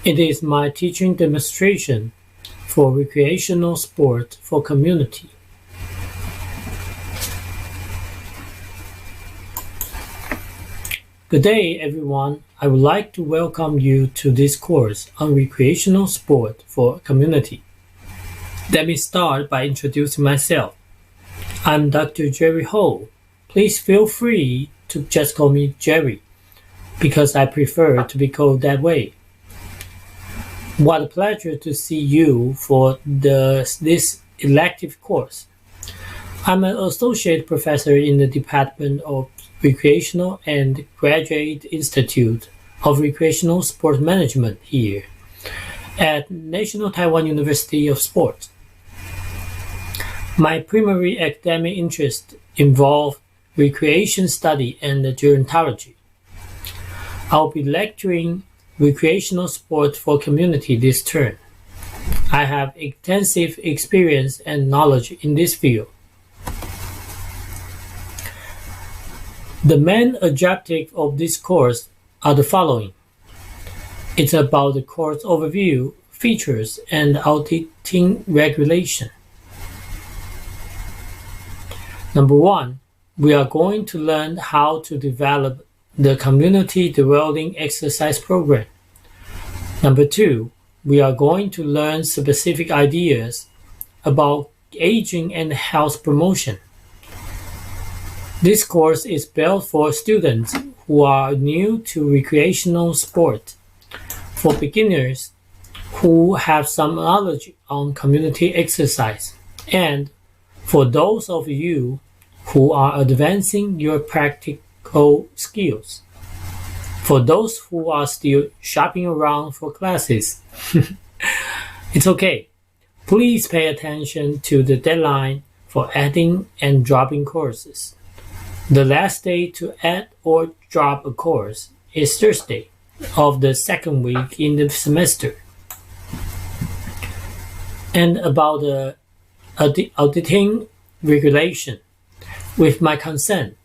It is my teaching demonstration for recreational sport for community. Good day, everyone. I would like to welcome you to this course on recreational sport for community. Let me start by introducing myself. I'm Dr. Jerry Ho. Please feel free to just call me Jerry, because I prefer to be called that way. What a pleasure to see you for this elective course. I'm an associate professor in the Department of Recreational and Graduate Institute of Recreational Sport Management here at National Taiwan University of Sport. My primary academic interests involve recreation study and gerontology. I'll be lecturing recreational sport for community this term. I have extensive experience and knowledge in this field. The main objective of this course are the following. It's about the course overview, features, and auditing regulation. Number one, we are going to learn how to develop the community dwelling exercise program. Number two, we are going to learn specific ideas about aging and health promotion. This course is built for students who are new to recreational sport, for beginners who have some knowledge on community exercise, and for those of you who are advancing your practical skills. For those who are still shopping around for classes, it's okay. Please pay attention to the deadline for adding and dropping courses. The last day to add or drop a course is Thursday of the second week in the semester. And about the auditing regulation, with my consent,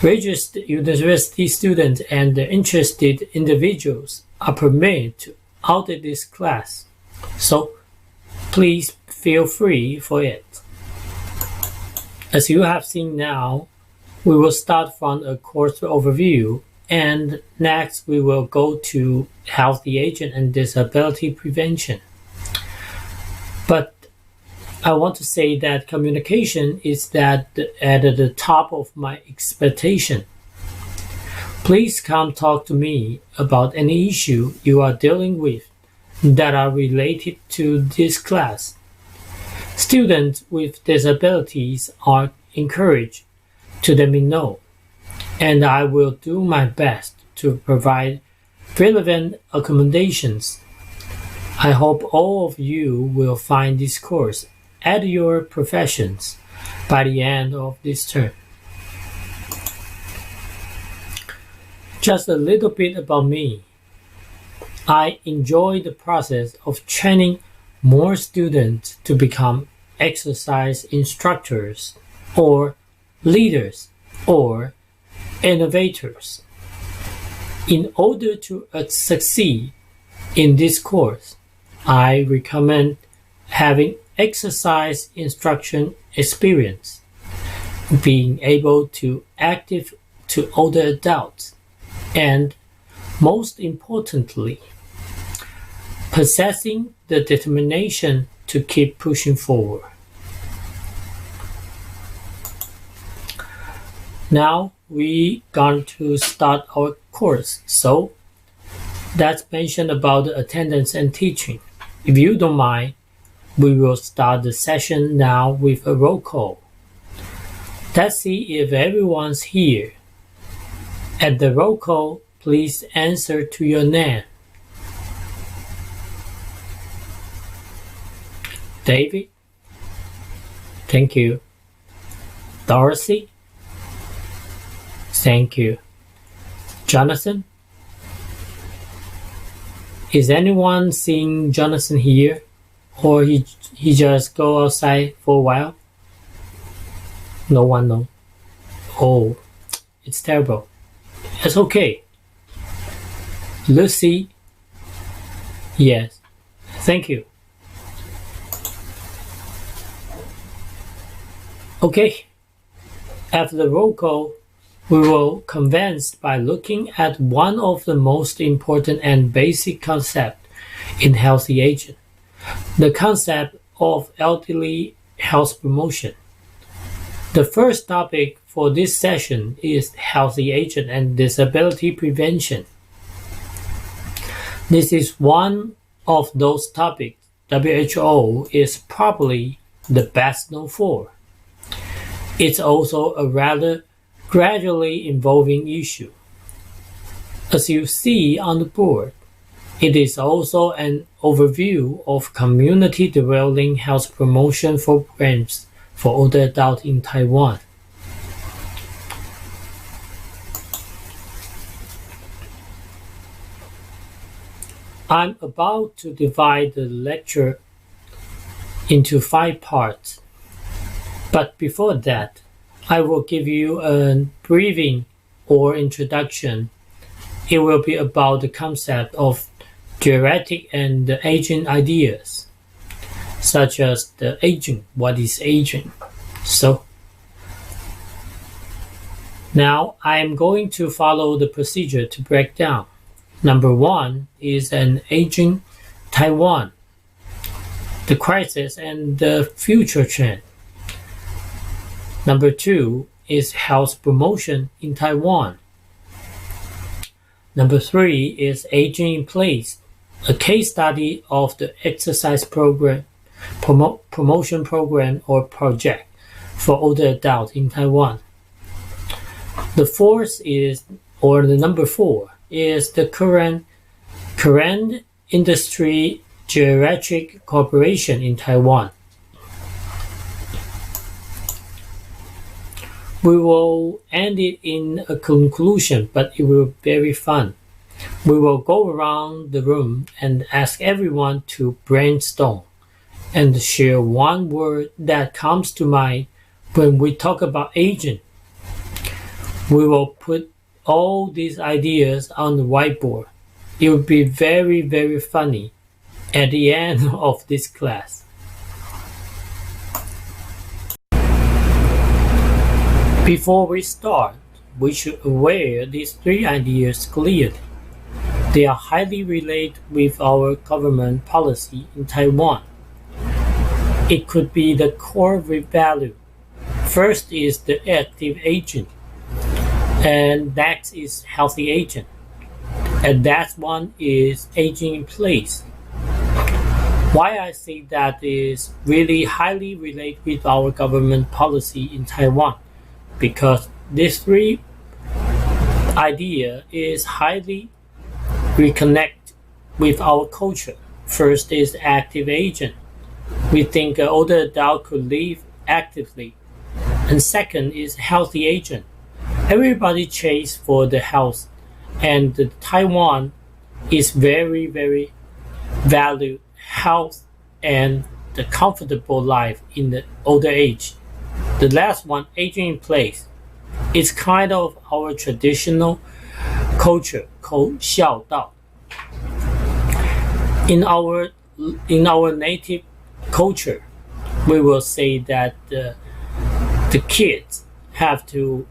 registered university students and interested individuals are permitted to audit this class, so please feel free for it. As you have seen now, we will start from a course overview, and next we will go to healthy aging and disability prevention. But I want to say that communication is at the top of my expectation. Please come talk to me about any issue you are dealing with that are related to this class. Students with disabilities are encouraged to let me know, and I will do my best to provide relevant accommodations. I hope all of you will find this course at your professions by the end of this term. Just a little bit about me. I enjoy the process of training more students to become exercise instructors or leaders or innovators. In order to succeed in this course, I recommend having exercise instruction experience, being able to active to older adults, and most importantly, possessing the determination to keep pushing forward. Now we going to start our course, so let's mention about the attendance and teaching. If you don't mind, we will start the session now with a roll call. Let's see if everyone's here. At the roll call, please answer to your name. David? Thank you. Dorothy? Thank you. Jonathan? Is anyone seeing Jonathan here? Or he just go outside for a while? No one knows. Oh, it's terrible. It's okay. Lucy, Yes. Thank you. Okay. After the roll call, we will commence by looking at one of the most important and basic concepts in healthy aging, the concept of elderly health promotion. The first topic for this session is healthy aging and disability prevention. This is one of those topics WHO is probably the best known for. It's also a rather gradually evolving issue. As you see on the board, it is also an overview of community-dwelling health promotion programs for older adults in Taiwan. I'm about to divide the lecture into 5 parts. But before that, I will give you a briefing or introduction. It will be about the concept of geriatric and aging ideas, such as the aging, what is aging? So, now I am going to follow the procedure to break down. Number 1 is an aging Taiwan, the crisis and the future trend. Number 2 is health promotion in Taiwan. Number 3 is aging in place, a case study of the exercise program, promotion program or project for older adults in Taiwan. The number 4 is the current industry geriatric cooperation in Taiwan. We will end it in a conclusion, but it will be very fun. We will go around the room and ask everyone to brainstorm and share one word that comes to mind when we talk about aging. We will put all these ideas on the whiteboard. It will be very, very funny at the end of this class. Before we start, we should aware these 3 ideas clearly. They are highly related with our government policy in Taiwan. It could be the core value. First is the active aging, and next is healthy aging, and that one is aging in place. Why I say that is really highly related with our government policy in Taiwan, because these 3 idea is highly reconnect with our culture. First is active aging. We think an older adult could live actively. And second is healthy aging. Everybody chase for the health, and Taiwan is very, very value health and the comfortable life in the older age. The last one, aging in place, is kind of our traditional culture called 孝道. In our native culture, we will say that the kids have to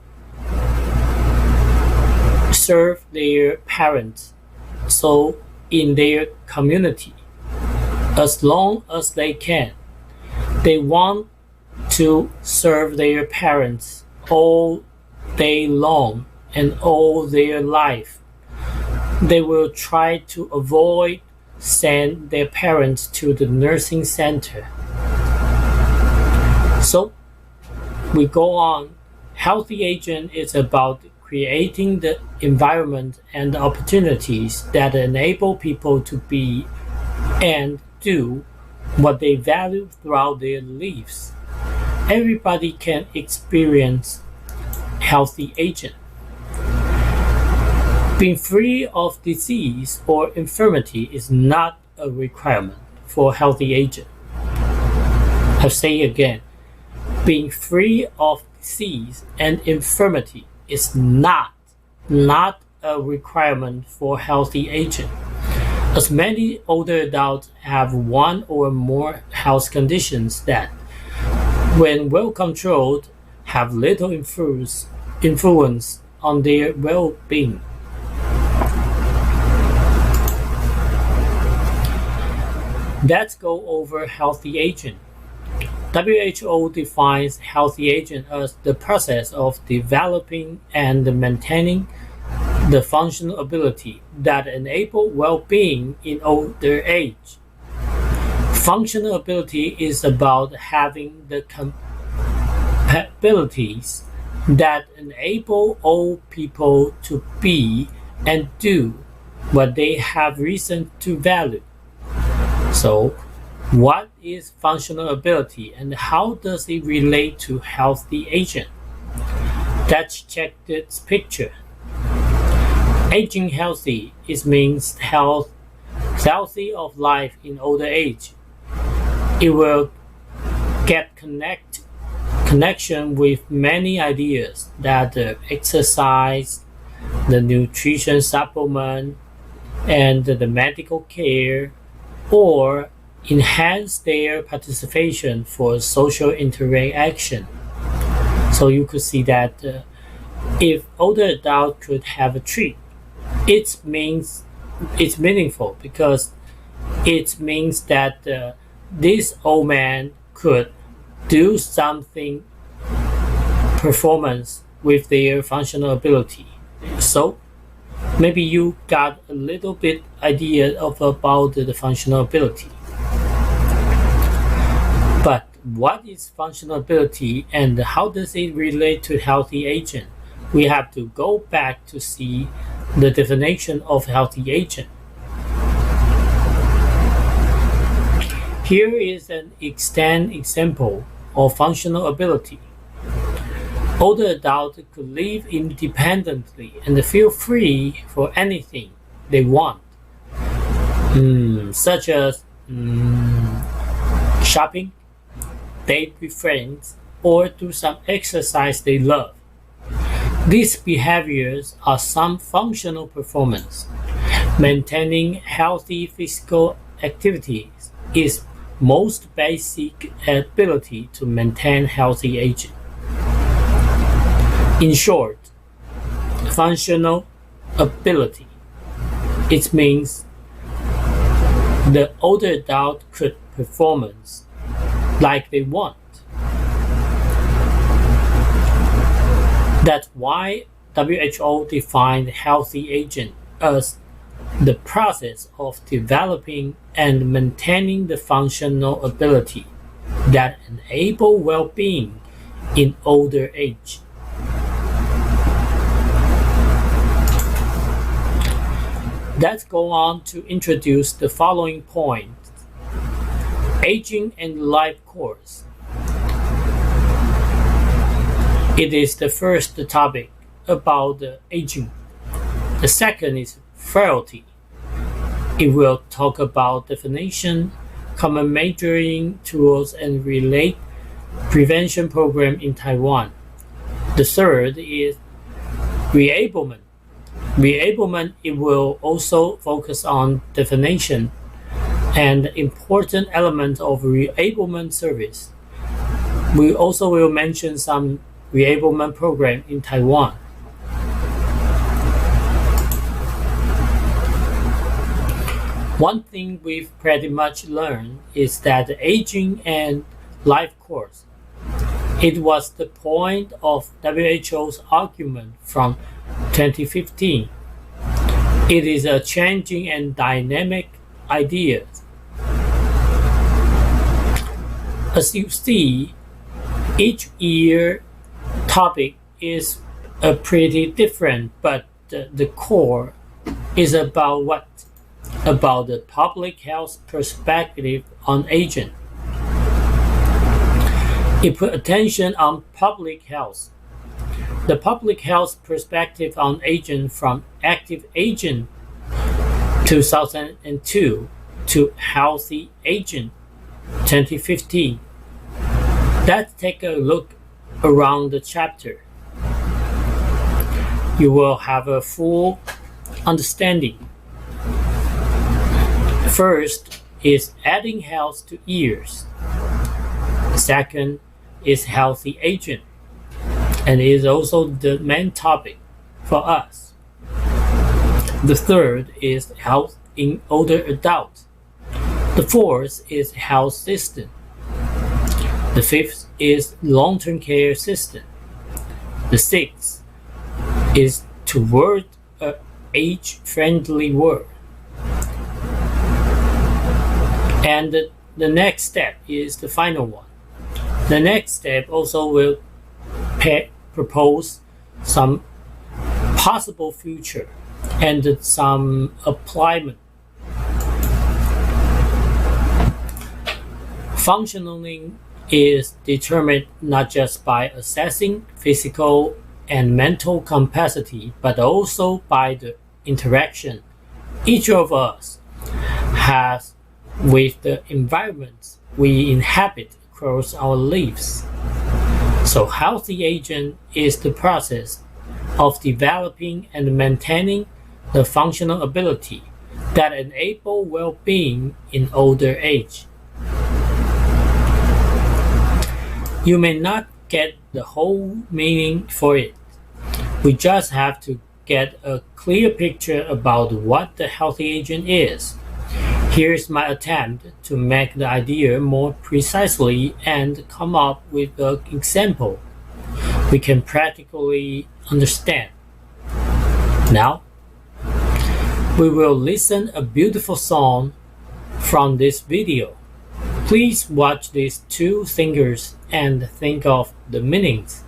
serve their parents, so in their community, as long as they can, they want to serve their parents all day long and all their life. They will try to avoid send their parents to the nursing center. So we go on. Healthy aging is about creating the environment and opportunities that enable people to be and do what they value throughout their lives. Everybody can experience healthy aging. Being free of disease or infirmity is not a requirement for healthy aging. I'll say again, being free of disease and infirmity is not a requirement for healthy aging. as many older adults have one or more health conditions that, when well controlled, have little influence on their well-being. Let's go over healthy aging. WHO defines healthy aging as the process of developing and maintaining the functional ability that enable well-being in older age. Functional ability is about having the capabilities that enable all people to be and do what they have reason to value. So, what is functional ability and how does it relate to healthy aging? Let's check this picture. Aging healthy, it means healthy of life in older age. It will get connection with many ideas that the exercise, the nutrition supplement, and the medical care, or enhance their participation for social interaction. So you could see that if older adult could have a treat, it means it's meaningful because it means that this old man could do something performance with their functional ability. So maybe you got a little bit idea about the functional ability. But what is functional ability and how does it relate to healthy aging? We have to go back to see the definition of healthy aging. Here is an example of functional ability. Older adults could live independently and feel free for anything they want, such as shopping, date with friends, or do some exercise they love. These behaviors are some functional performance. Maintaining healthy physical activities is most basic ability to maintain healthy aging. In short, functional ability. It means the older adult could performance like they want. That's why WHO defined healthy aging as the process of developing and maintaining the functional ability that enable well-being in older age. Let's go on to introduce the following points. Aging and life course. It is the first topic about the aging. The second is frailty. It will talk about definition, common measuring tools, and relate prevention program in Taiwan. The third is reablement. Reablement, it will also focus on definition and important elements of reablement service. We also will mention some reablement program in Taiwan. One thing we've pretty much learned is that the aging and life course. It was the point of WHO's argument from 2015. It is a changing and dynamic idea. As you see, each year topic is pretty different, but the core is about what? About the public health perspective on aging. It put attention on public health. The public health perspective on aging from active aging 2002 to healthy aging 2015. Let's take a look around the chapter. You will have a full understanding. First is adding health to years. The second is healthy aging, and is also the main topic for us. The third is health in older adults. The fourth is health system. The fifth is long-term care system. The sixth is toward an age-friendly world. And the next step is the final one. The next step also will propose some possible future and some application. Functioning is determined not just by assessing physical and mental capacity, but also by the interaction each of us has with the environments we inhabit across our lives. So healthy aging is the process of developing and maintaining the functional ability that enable well-being in older age. You may not get the whole meaning for it. We just have to get a clear picture about what the healthy aging is. Here's my attempt to make the idea more precisely and come up with an example we can practically understand. Now, we will listen a beautiful song from this video. Please watch these two singers and think of the meanings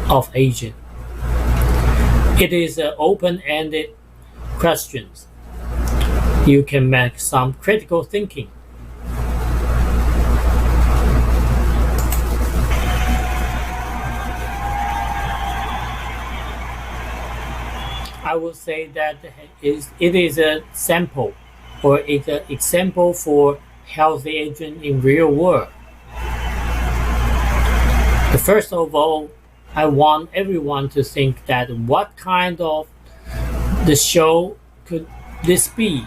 of aging. It is an open-ended question. You can make some critical thinking. I would say that it is a sample, or it's an example for healthy aging in real world. First of all, I want everyone to think that what kind of the show could this be?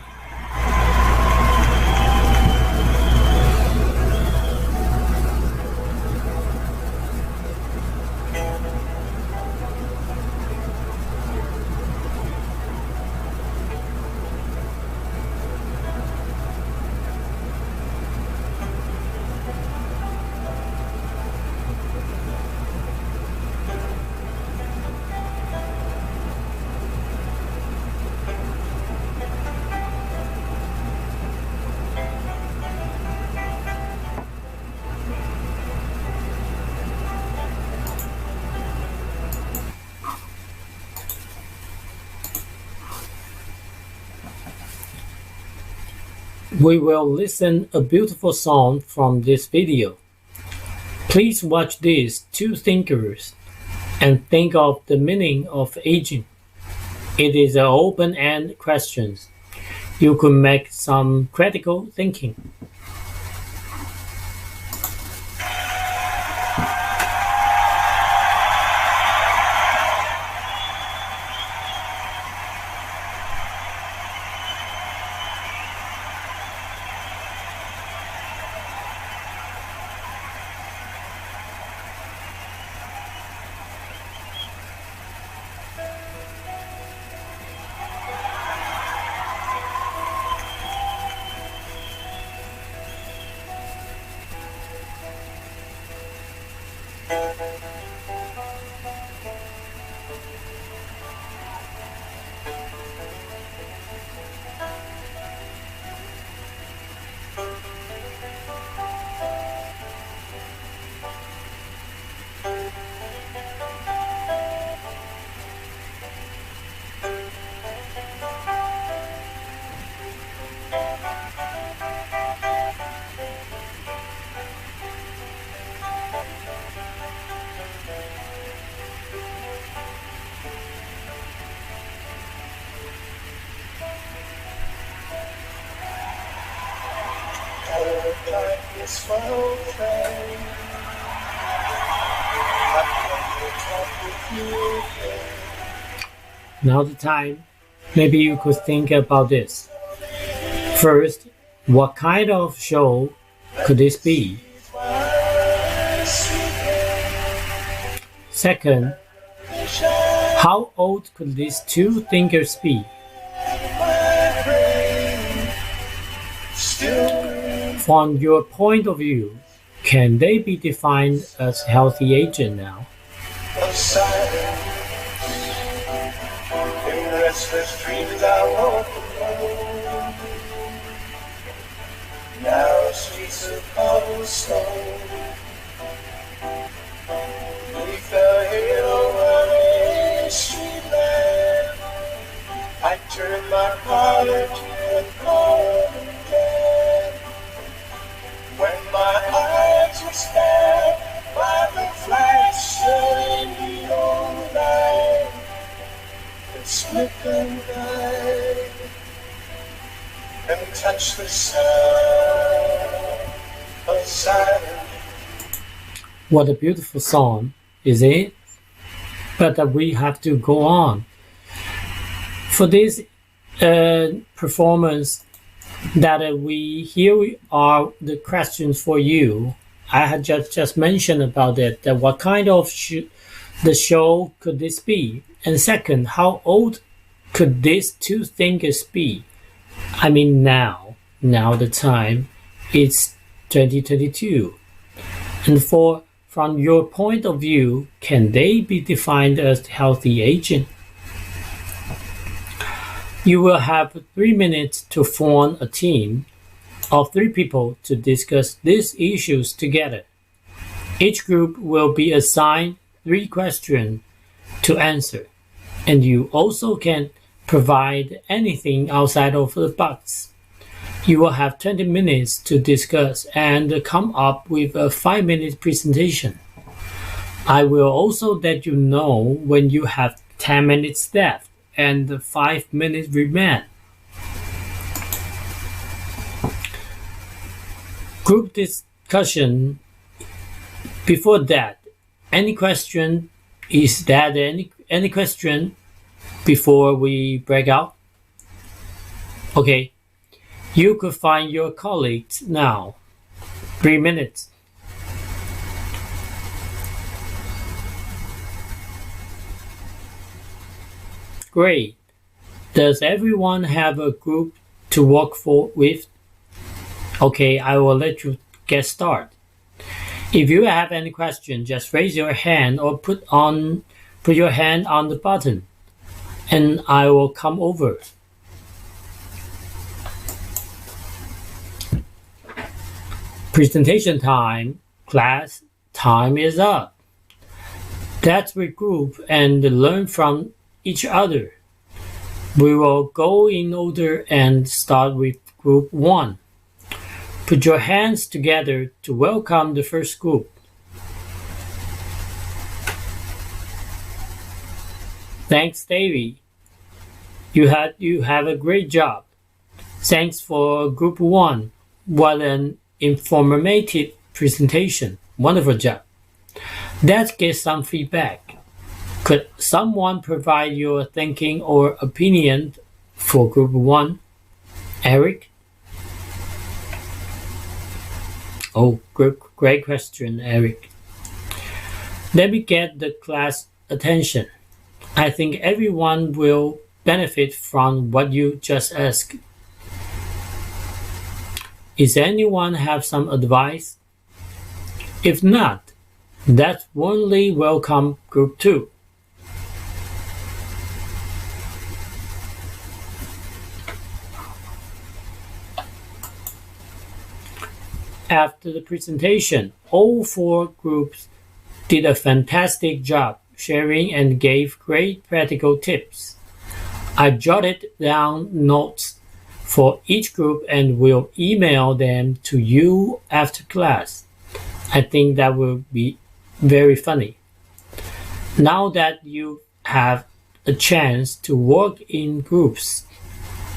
We will listen a beautiful song from this video. Please watch these two thinkers and think of the meaning of aging. It is an open-ended question. You could make some critical thinking. Now the time, maybe you could think about this. First, What kind of show could this be? Second, how old could these two thinkers be? From your point of view, can they be defined as healthy aging now? Now streets of cobblestone, beneath the halo of a street lamp, I turned my collar to the cold again. When my eyes were stabbed by the flash of neon light, it split the night and touch the sound of silence. What a beautiful song, is it? But we have to go on. For this performance, here are the questions for you. I had just mentioned about it, that what kind of the show could this be? And second, how old could these two thinkers be? I mean now the time, it's 2022. And from your point of view, can they be defined as healthy aging? You will have 3 minutes to form a team of 3 people to discuss these issues together. Each group will be assigned 3 questions to answer, and you also can provide anything outside of the box. You will have 20 minutes to discuss and come up with a 5-minute presentation. I will also let you know when you have 10 minutes left and 5 minutes remain. Group discussion. Before that, any question? Is that any question before we break out? Okay, you could find your colleagues now. 3 minutes. Great. Does everyone have a group to work with? Okay, I will let you get started. If you have any question, just raise your hand or put your hand on the button, and I will come over. Presentation time. Class, time is up. Let's regroup and learn from each other. We will go in order and start with group 1. Put your hands together to welcome the first group. Thanks, Davey. You have a great job. Thanks for group 1. What an informative presentation. Wonderful job. Let's get some feedback. Could someone provide your thinking or opinion for group 1? Eric? Oh, great question, Eric. Let me get the class attention. I think everyone will benefit from what you just asked. Is anyone have some advice? If not, let's warmly welcome group 2. After the presentation, all 4 groups did a fantastic job sharing and gave great practical tips. I jotted down notes for each group and will email them to you after class. I think that will be very funny. Now that you have a chance to work in groups,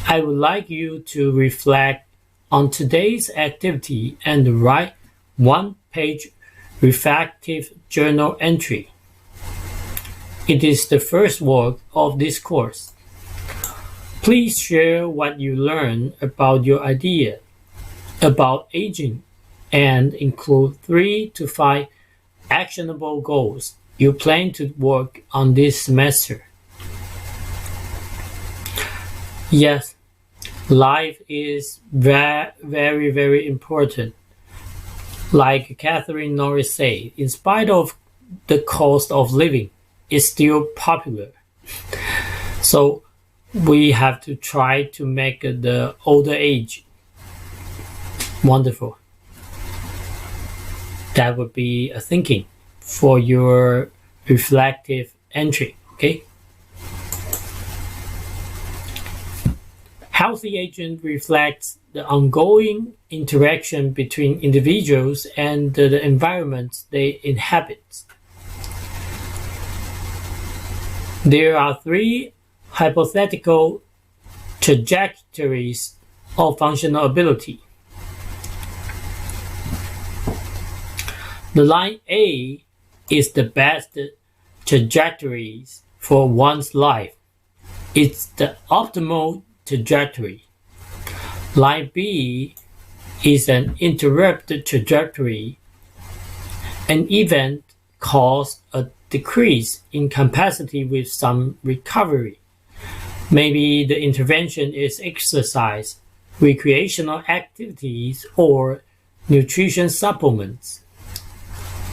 I would like you to reflect on today's activity and write 1-page reflective journal entry. It is the first work of this course. Please share what you learned about your idea. about aging and include 3 to 5 actionable goals you plan to work on this semester. Yes, life is very, very important. Like Catherine Norris said, in spite of the cost of living, it's still popular. So we have to try to make the older age wonderful. That would be a thinking for your reflective entry, okay? Healthy aging reflects the ongoing interaction between individuals and the environments they inhabit. There are 3 hypothetical trajectories of functional ability. The line A is the best trajectory for one's life. It's the optimal trajectory. Line B is an interrupted trajectory. An event caused a decrease in capacity with some recovery. Maybe the intervention is exercise, recreational activities, or nutrition supplements.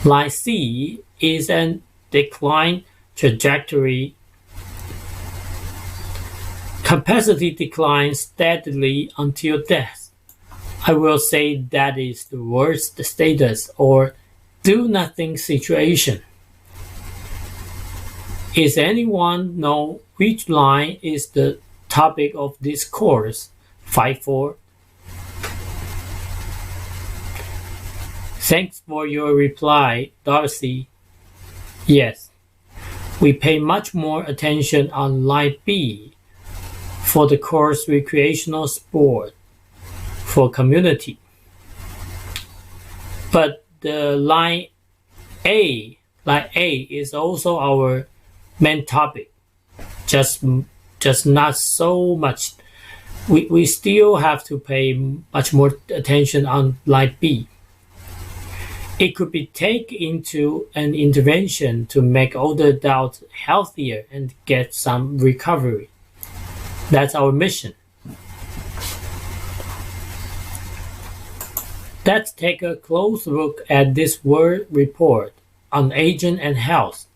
Line C is an decline trajectory. Capacity declines steadily until death. I will say that is the worst status or do-nothing situation. Is anyone know which line is the topic of this course? 5-4. Thanks for your reply, Darcy. Yes, we pay much more attention on line B for the course recreational sport for community. But the line A is also our main topic, just not so much. We still have to pay much more attention on line B. It could be taken into an intervention to make older adults healthier and get some recovery. That's our mission. Let's take a close look at this Word report on aging and health.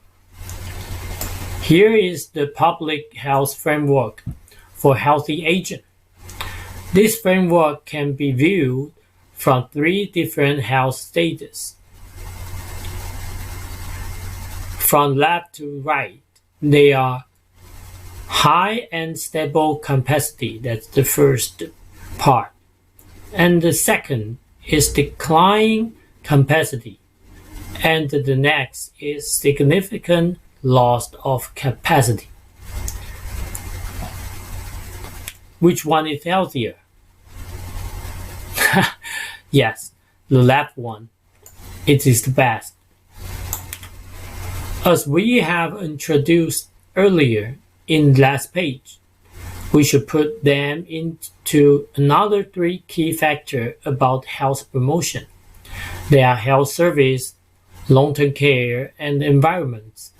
Here is the public health framework for healthy aging. This framework can be viewed from 3 different health stages. From left to right, they are high and stable capacity, that's the first part. And the second is declining capacity. And the next is significant loss of capacity. Which one is healthier? Yes, the left one. It is the best. As we have introduced earlier in the last page, we should put them into another 3 key factors about health promotion. They are health service, long-term care, and environment.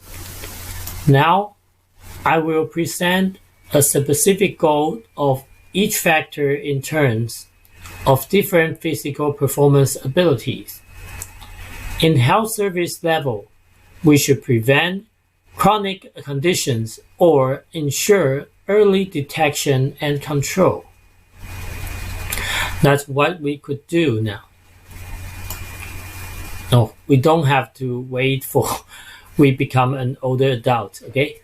Now, I will present a specific goal of each factor in terms of different physical performance abilities. In health service level, we should prevent chronic conditions or ensure early detection and control. That's what we could do now. No, we don't have to wait for we become an older adult, okay?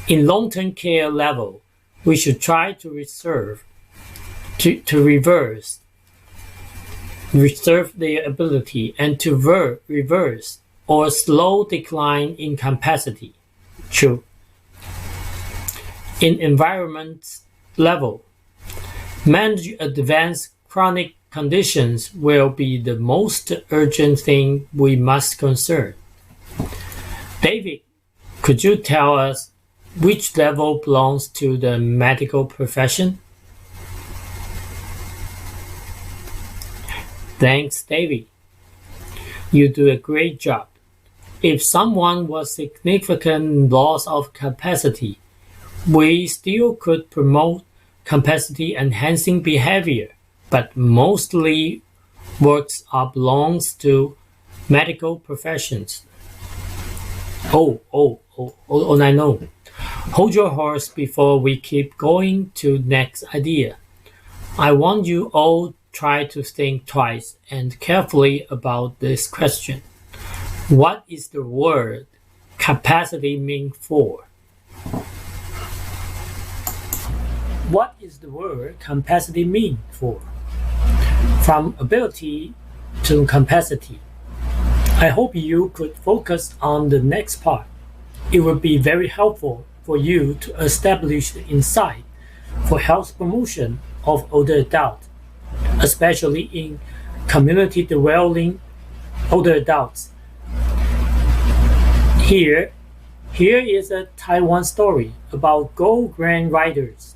In long-term care level, we should try to reverse their ability and to reverse or slow decline in capacity. True. In environment level, manage advanced chronic conditions will be the most urgent thing we must concern. David, could you tell us which level belongs to the medical profession? Thanks, Davey. You do a great job. If someone was significant loss of capacity, we still could promote capacity enhancing behavior, but mostly works belongs to medical professions. I know. Hold your horse before we keep going to next idea. I want you all try to think twice and carefully about this question. What is the word capacity mean for? What is the word capacity mean for? From ability to capacity. I hope you could focus on the next part. It would be very helpful for you to establish the insight for health promotion of older adults, especially in community developing older adults. Here is a Taiwan story about Go Grand Riders.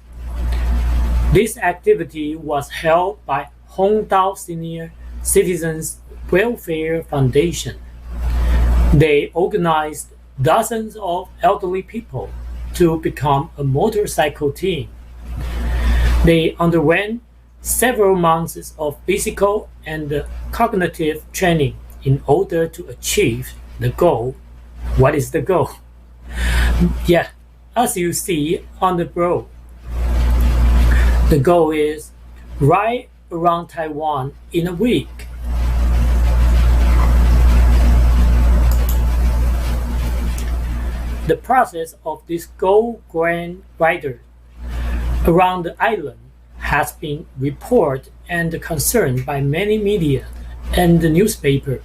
This activity was held by Hongdao Senior Citizens Welfare Foundation. They organized dozens of elderly people to become a motorcycle team. They underwent several months of physical and cognitive training in order to achieve the goal. What is the goal? Yeah, as you see on the road, the goal is ride around Taiwan in a week. The process of this Go Grand Rider around the island has been reported and concerned by many media and the newspaper.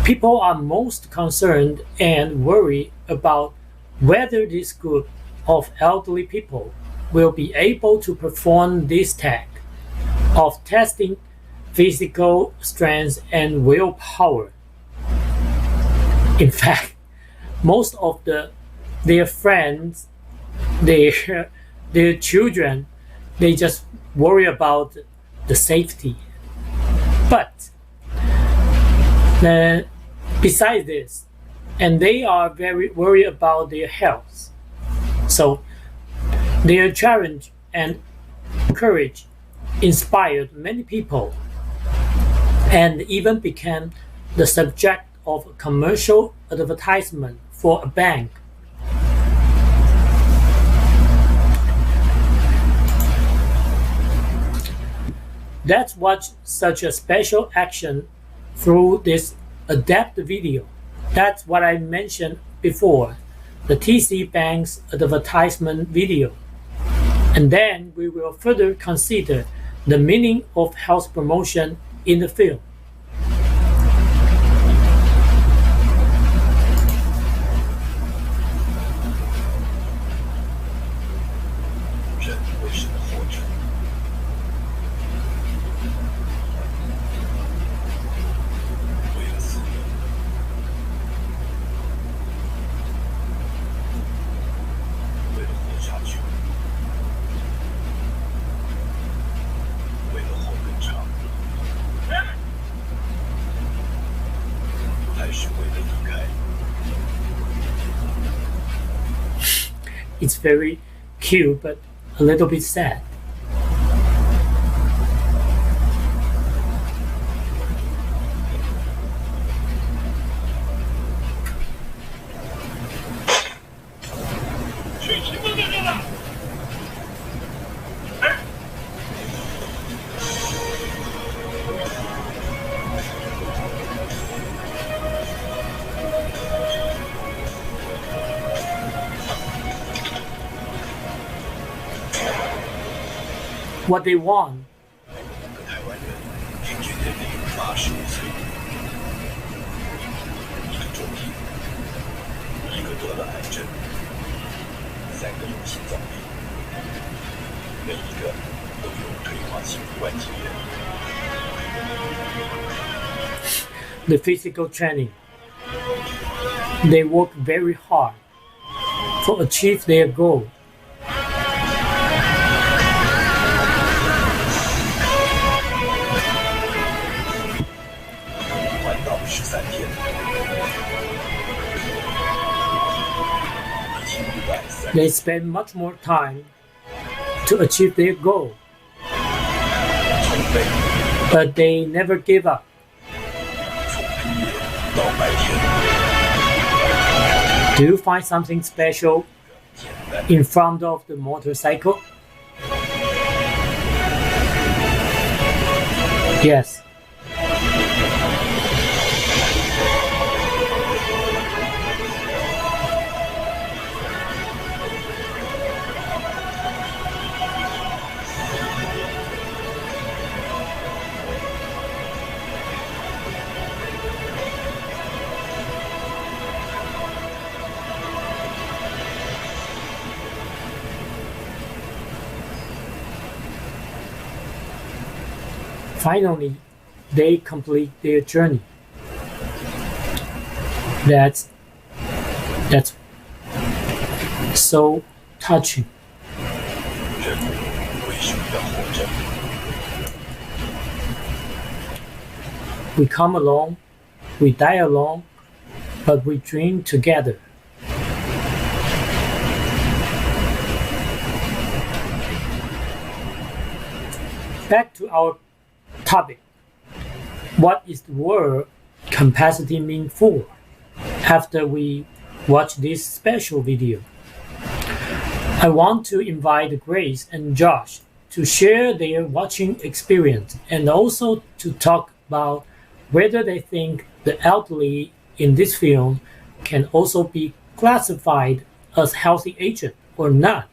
People are most concerned and worried about whether this group of elderly people will be able to perform this task of testing physical strength and willpower. In fact, most of their friends, their children, they just worry about the safety. But besides this, and they are very worried about their health. So their challenge and courage inspired many people and even became the subject of a commercial advertisement for a bank. Let's watch such a special action through this adapted video. That's what I mentioned before, the TC Bank's advertisement video. And then we will further consider the meaning of health promotion in the film. It's very cute, but a little bit sad. What they want. The physical training. They work very hard to achieve their goal. They spend much more time to achieve their goal, but they never give up. Do you find something special in front of the motorcycle? Yes. Finally, they complete their journey. That's so touching. We come along, we die alone, but we dream together. Back to our topic. What is the word capacity mean for? After we watch this special video, I want to invite Grace and Josh to share their watching experience and also to talk about whether they think the elderly in this film can also be classified as healthy agent or not.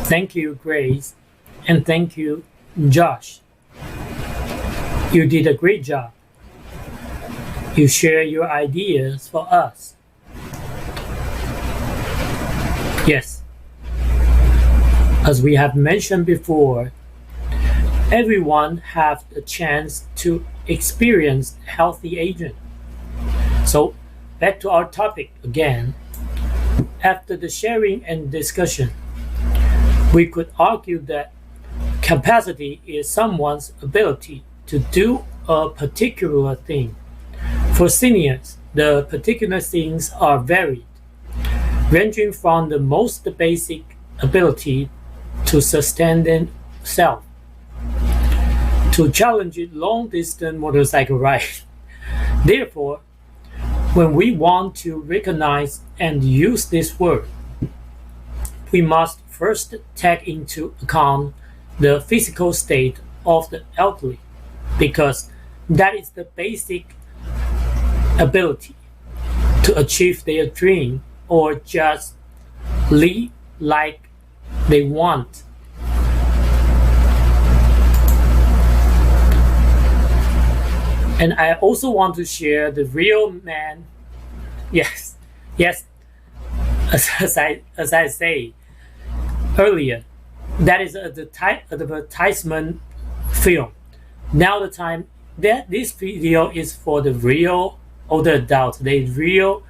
Thank you, Grace, and thank you, Josh. You did a great job. You share your ideas for us. Yes, as we have mentioned before, everyone has the chance to experience healthy aging. So back to our topic again. After the sharing and discussion, we could argue that capacity is someone's ability to do a particular thing. For seniors, the particular things are varied, ranging from the most basic ability to sustain themselves to challenging long-distance motorcycle ride. Therefore, when we want to recognize and use this word, we must first take into account the physical state of the elderly, because that is the basic ability to achieve their dream or just live like they want. And I also want to share the real man. Yes, as I say earlier, that is the advertisement film. Now the time that this video is for the real older adults. They real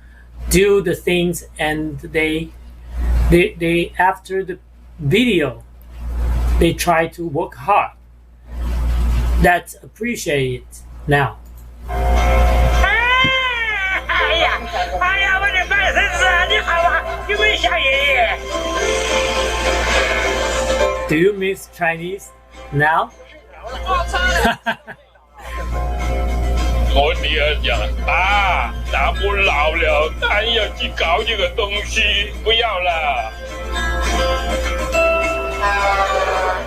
do the things, and they after the video they try to work hard. That's appreciated now. Do you miss Chinese now? 我女儿讲啊，大不老了，她要去搞这个东西，不要了。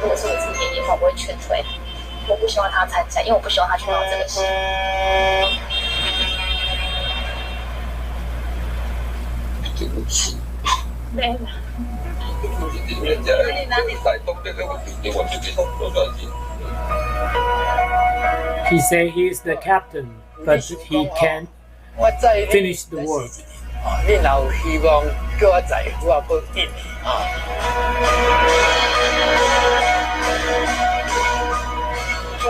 如果是我自己的话，我会劝退。我不希望他参赛，因为我不希望他去搞这个事。对不起。没了。人家在动这个问题，我就给他做到底。He said he is the captain, but he can't finish the work. 你若有希望叫我在乎啊，不紧啊。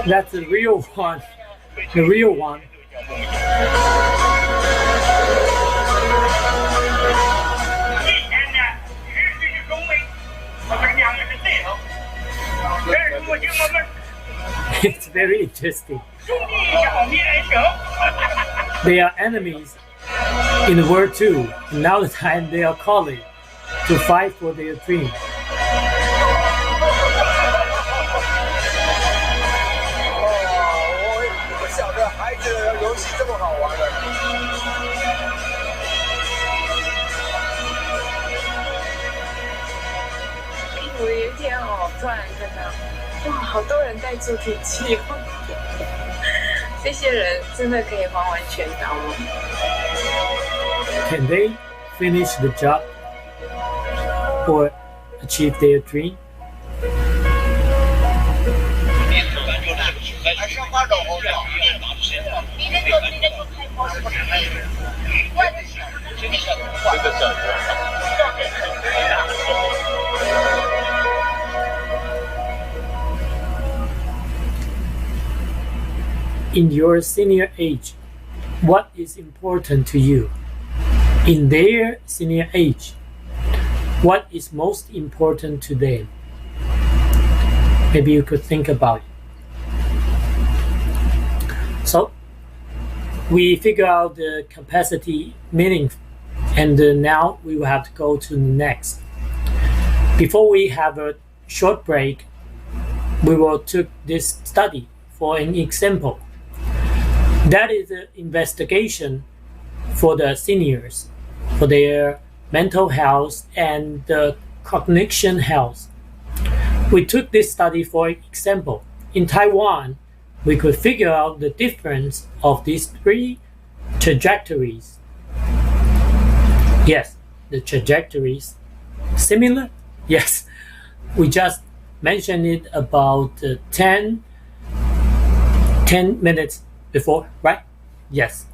That's the real one. The real one. It's very interesting. They are enemies in the world too. And now the time they are calling to fight for their dream. 我不晓得孩子的游戏这么好玩的。我有一天突然看到，哇，好多人在做天气哦。这些人真的可以还完全倒吗？ Can they finish the job or achieve their dream? 还是花狗红的。In your senior age, what is important to you? In their senior age, what is most important to them? Maybe you could think about it. So, we figure out the capacity meaning, and now we will have to go to the next. Before we have a short break, we will take this study for an example. That is an investigation for the seniors, for their mental health and cognition health. We took this study for example. In Taiwan, we could figure out the difference of these three trajectories. Yes, the trajectories. Similar? Yes. We just mentioned it about 10 minutes before, right? Yes.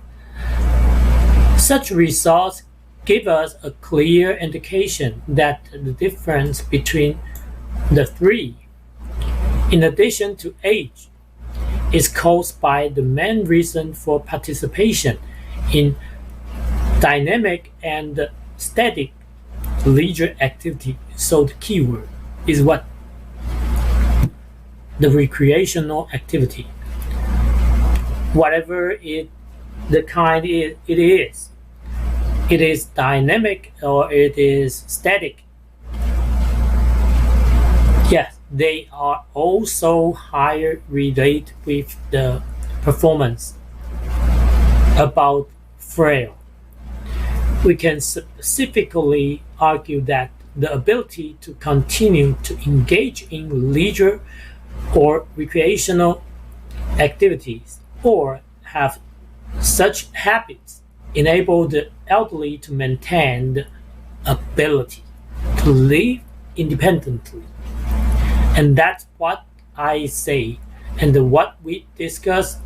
Such results give us a clear indication that the difference between the three, in addition to age, is caused by the main reason for participation in dynamic and static leisure activity. So the keyword is what? The recreational activity. Whatever the kind it is dynamic or it is static. Yes, they are also higher related with the performance about frail. We can specifically argue that the ability to continue to engage in leisure or recreational activities or have such habits enable the elderly to maintain the ability to live independently. And that's what I say and what we discuss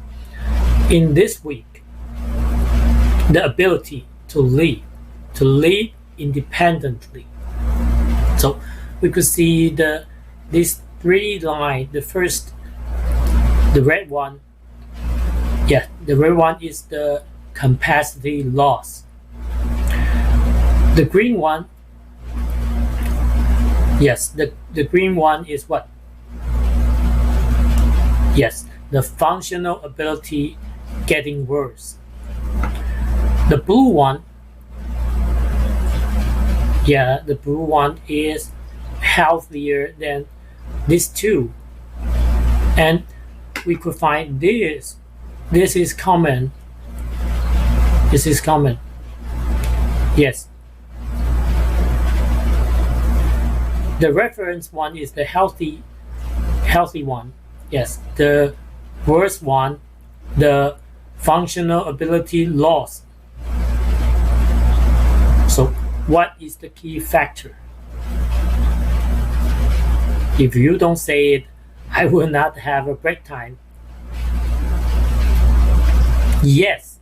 in this week. The ability to live independently. So we could see these three lines. The first, the red one, the red one is the capacity loss. The green one, yes, the green one is what? Yes, the functional ability getting worse. The blue one, the blue one is healthier than these two. And we could find this. This is common. This is common. Yes. The reference one is the healthy one. Yes. The worst one, the functional ability loss. So what is the key factor? If you don't say it, I will not have a break time. Yes.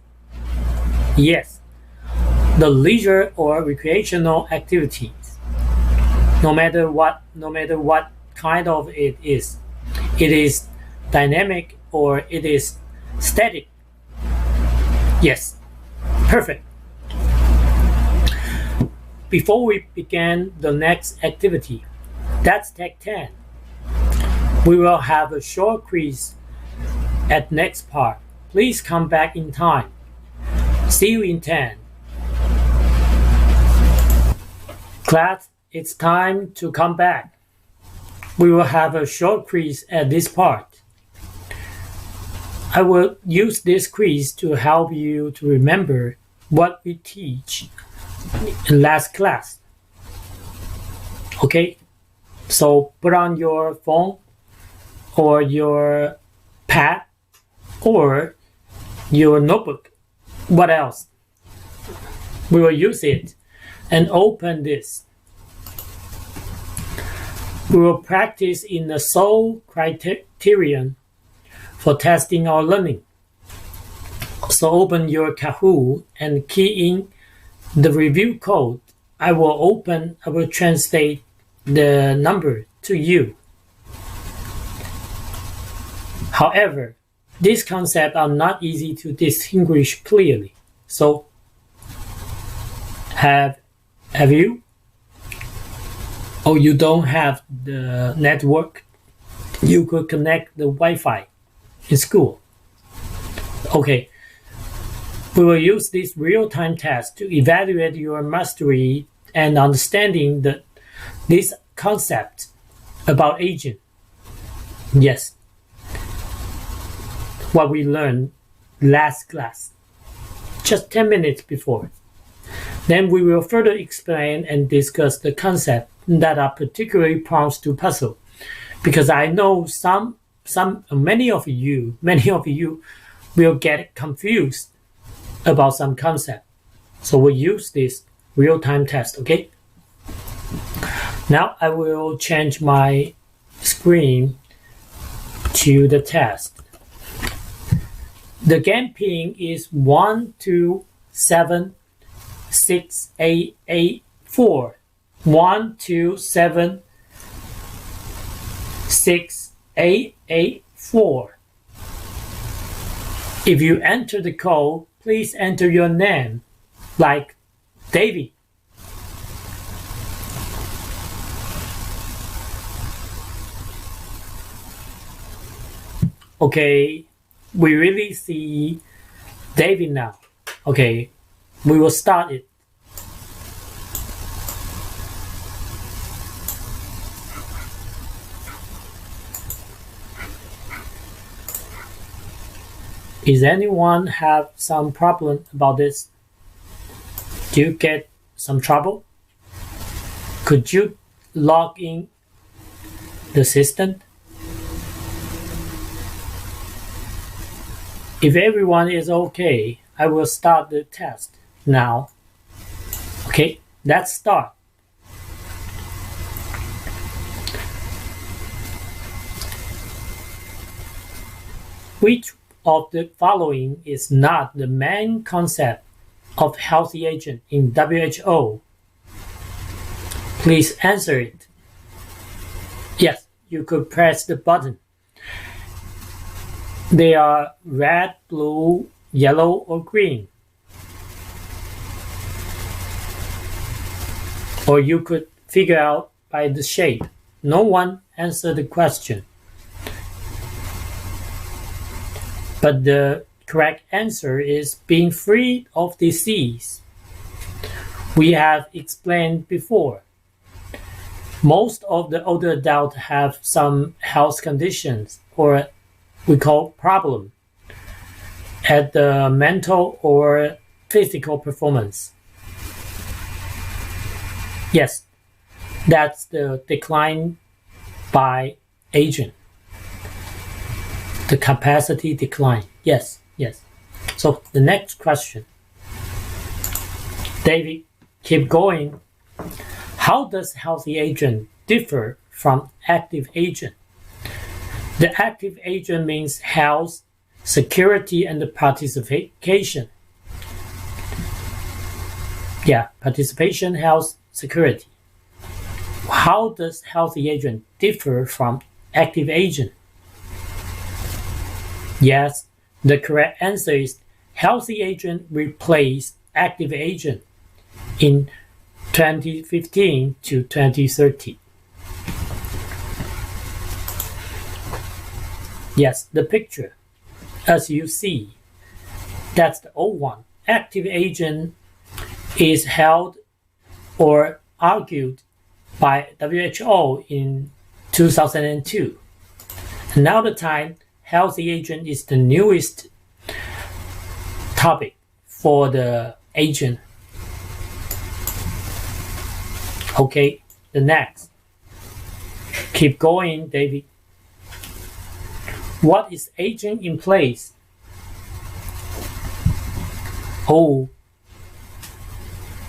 The leisure or recreational activities, no matter what kind of it is dynamic or it is static. Yes, perfect. Before we begin the next activity, that's Tech 10. We will have a short quiz at next part. Please come back in time. See you in 10. Class, it's time to come back. We will have a short quiz at this part. I will use this quiz to help you to remember what we teach in last class. Okay? So put on your phone or your pad or your notebook. What else? We will use it and open this. We will practice in the sole criterion for testing our learning. So open your Kahoot and key in the review code. I will translate the number to you. However, these concepts are not easy to distinguish clearly. So, have you? Oh, you don't have the network? You could connect the Wi-Fi in school. Okay. We will use this real-time test to evaluate your mastery and understanding this concept about aging. Yes. What we learned last class, just 10 minutes before. Then we will further explain and discuss the concepts that are particularly prone to puzzle, because I know many of you will get confused about some concept. So we'll use this real-time test, okay? Now I will change my screen to the test. The game pin is 1276884. 1276884. If you enter the code, please enter your name, like David. Okay, we really see David now. Okay, we will start it. Is anyone have some problem about this? Do you get some trouble? Could you log in the system? If everyone is okay, I will start the test now. Okay, let's start. Which of the following is not the main concept of healthy aging in WHO? Please answer it. Yes, you could press the button. They are red, blue, yellow, or green. Or you could figure out by the shape. No one answered the question. But the correct answer is being free of disease. We have explained before. Most of the older adults have some health conditions, or we call problem, at the mental or physical performance. Yes, that's the decline by aging. The capacity decline. Yes. So the next question. David, keep going. How does healthy aging differ from active aging? The active aging means health, security, and participation. Yeah, participation, health, security. How does healthy aging differ from active aging? Yes, the correct answer is healthy aging replaced active aging in 2015 to 2030. Yes, the picture, as you see, that's the old one, active agent is held or argued by WHO in 2002. Another time, healthy agent is the newest topic for the agent. Okay, the next. Keep going, David. What is agent in place? Oh,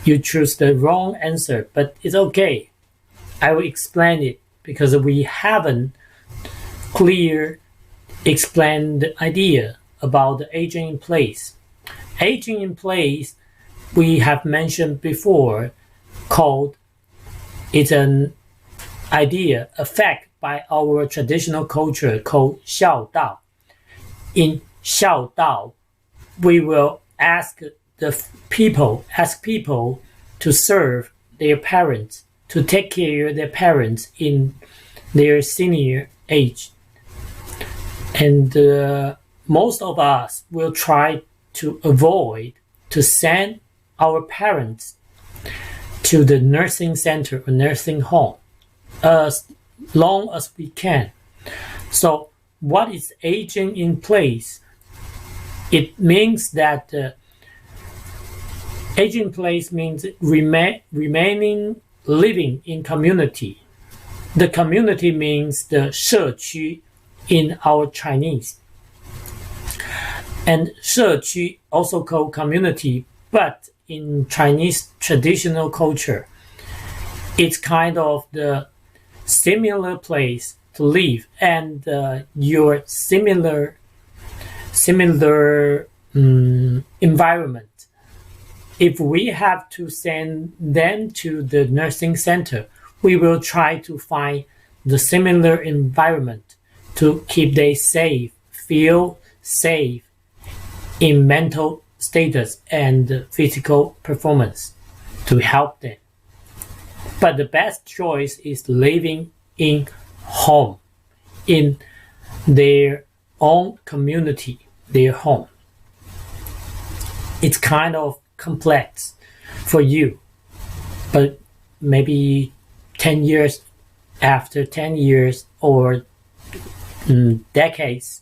you choose the wrong answer, but it's okay. I will explain it because we haven't clear explained the idea about the agent in place. Agent in place, we have mentioned before, it's an idea, a fact by our traditional culture called 孝道. In 孝道, we will ask people to serve their parents, to take care of their parents in their senior age. And most of us will try to avoid to send our parents to the nursing center or nursing home as long as we can. So what is aging in place? It means that aging in place means remaining living in community. The community means the 社区 in our Chinese. And 社区 also called community, but in Chinese traditional culture, it's kind of the similar place to live and your similar environment. If we have to send them to the nursing center, we will try to find the similar environment to keep them safe, feel safe in mental status and physical performance to help them. But the best choice is living in home, in their own community, their home. It's kind of complex for you, but maybe 10 years after 10 years or decades,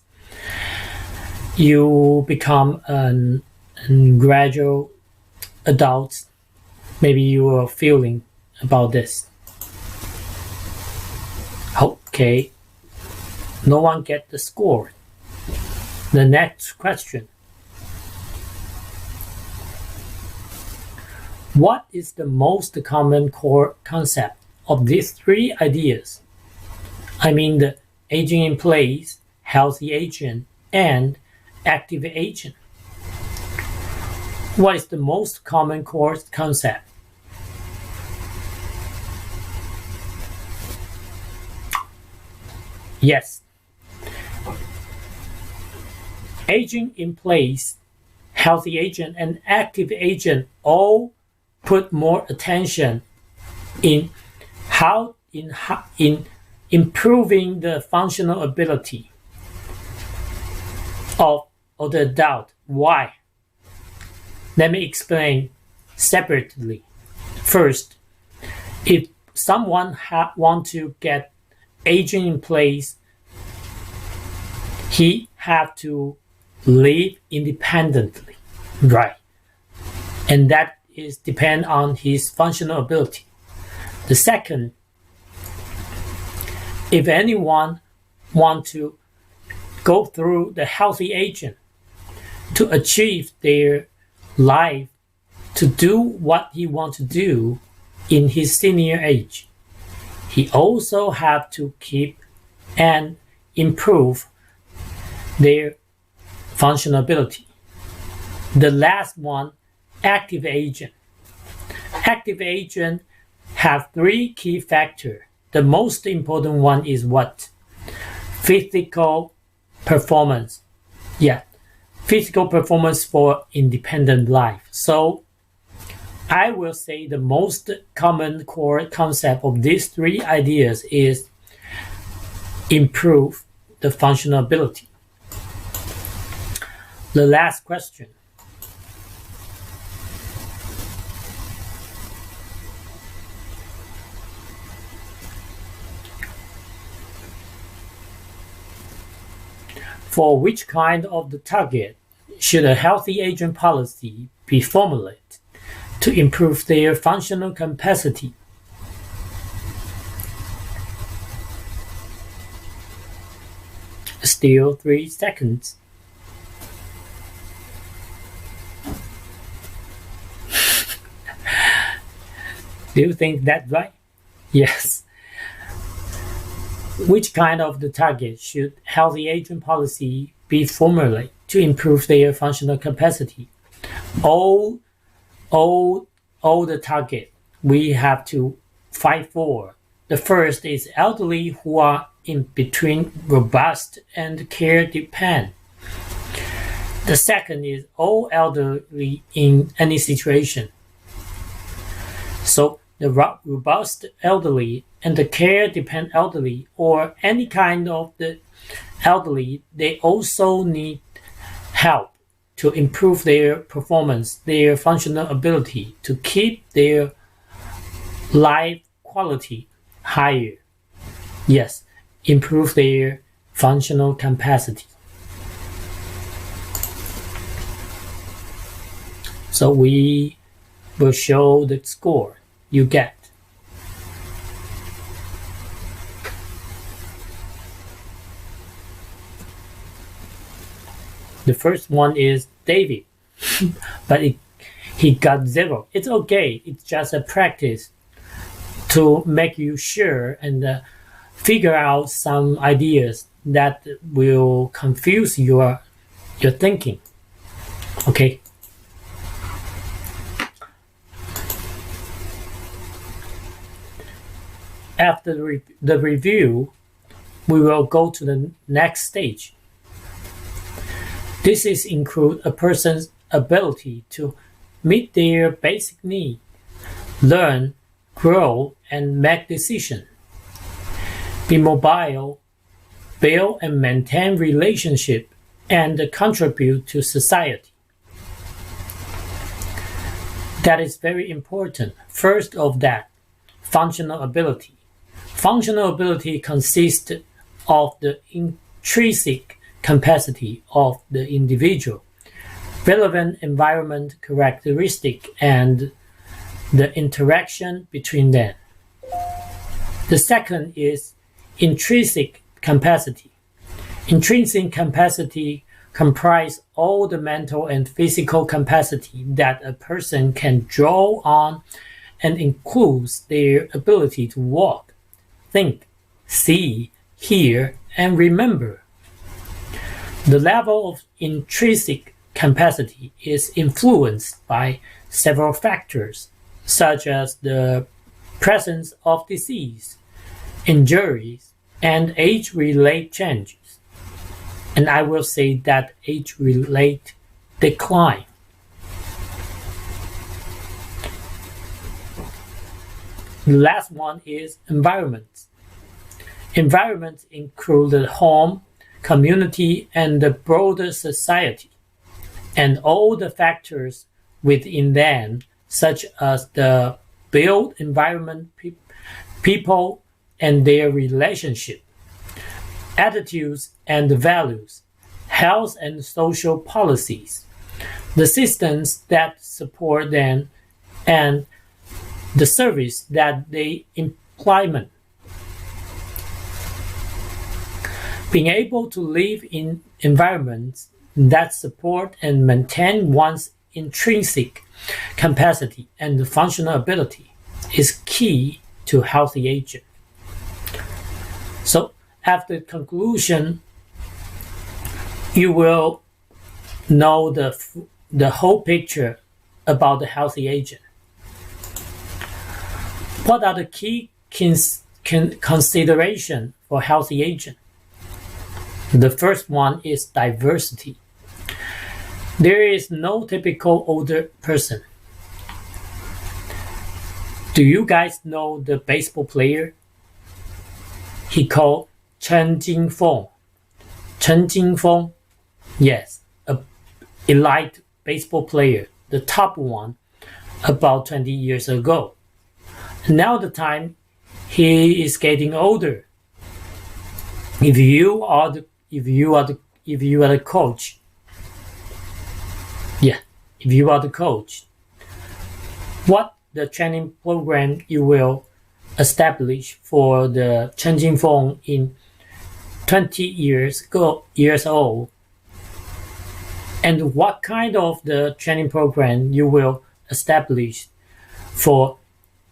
you become a gradual adult. Maybe you are feeling about this. Okay, no one get the score. The next question. What is the most common core concept of these three ideas? I mean the aging in place, healthy agent, and active agent. What is the most common core concept? Yes. Aging in place, healthy agent, and active agent all put more attention in improving the functional ability of the adult. Why? Let me explain separately. First, if someone want to get aging in place, he have to live independently, right? And that is depend on his functional ability. The second, if anyone want to go through the healthy agent to achieve their life, to do what he wants to do in his senior age, he also have to keep and improve their functional ability. The last one, active agent. Active agent have three key factors. The most important one is what? Physical performance. Yeah, physical performance for independent life. So I will say the most common core concept of these three ideas is improve the functional ability. The last question. For which kind of the target should a healthy aging policy be formulated to improve their functional capacity? Still 3 seconds. Do you think that's right? Yes. Which kind of the target should healthy aging policy be formulated to improve their functional capacity? All the target we have to fight for. The first is elderly who are in between robust and care dependent. The second is all elderly in any situation. So the robust elderly and the care-dependent elderly, or any kind of the elderly, they also need help to improve their performance, their functional ability, to keep their life quality higher. Yes, improve their functional capacity. So we will show the score you get. The first one is David, but he got 0. It's okay. It's just a practice to make you sure and figure out some ideas that will confuse your thinking. Okay. After the review, we will go to the next stage. This is include a person's ability to meet their basic needs, learn, grow, and make decisions, be mobile, build and maintain relationship, and contribute to society. That is very important. First of that, functional ability. Functional ability consists of the intrinsic capacity of the individual, relevant environment characteristic, and the interaction between them. The second is intrinsic capacity. Intrinsic capacity comprises all the mental and physical capacity that a person can draw on and includes their ability to walk, think, see, hear, and remember. The level of intrinsic capacity is influenced by several factors, such as the presence of disease, injuries, and age-related changes. And I will say that age-related decline. The last one is environments. Environments include the home, community, and the broader society, and all the factors within them, such as the built environment, people and their relationship, attitudes and values, health and social policies, the systems that support them, and the service that they implement. Being able to live in environments that support and maintain one's intrinsic capacity and functional ability is key to healthy aging. So after conclusion, you will know the whole picture about the healthy aging. What are the key considerations for healthy aging? The first one is diversity. There is no typical older person. Do you guys know the baseball player? He called Chen Jingfeng. Chen Jingfeng, yes, an elite baseball player, the top one, about 20 years ago. Now the time he is getting older. If you are if you are the coach, what the training program you will establish for the changing phone in 20 years old, and what kind of the training program you will establish for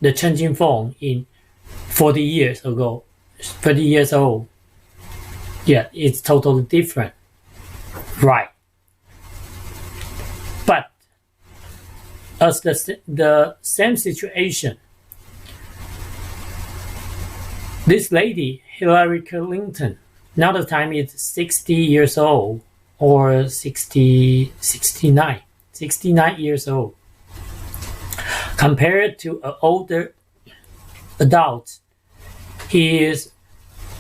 the changing phone in 40 years old. Yeah, it's totally different, right? But as the same situation, this lady, Hillary Clinton, now the time is 60 years old or 69 years old. Compared to an older adult, he is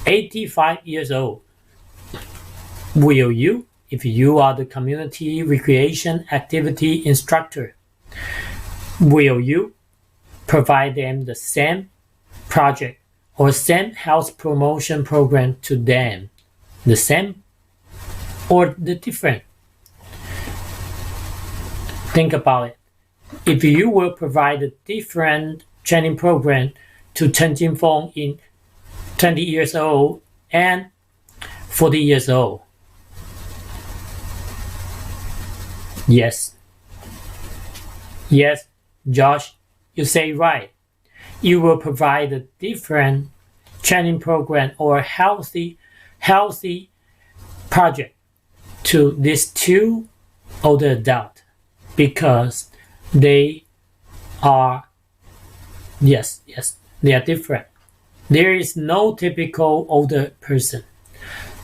85 years old. Will you, if you are the community recreation activity instructor, will you provide them the same project or same health promotion program to them? The same or the different? Think about it. If you will provide a different training program to changing phone in 20 years old and 40 years old, yes, Josh, you say right. You will provide a different training program or healthy project to these two older adults because they are, yes, they are different. There is no typical older person.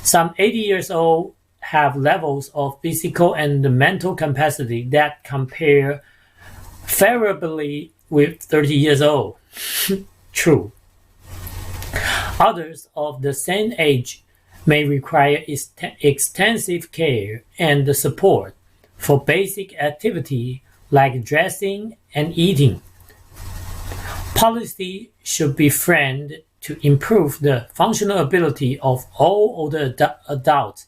Some 80 years old have levels of physical and mental capacity that compare favorably with 30 years old. True. Others of the same age may require extensive care and support for basic activity like dressing and eating. Policy should be framed to improve the functional ability of all older adults,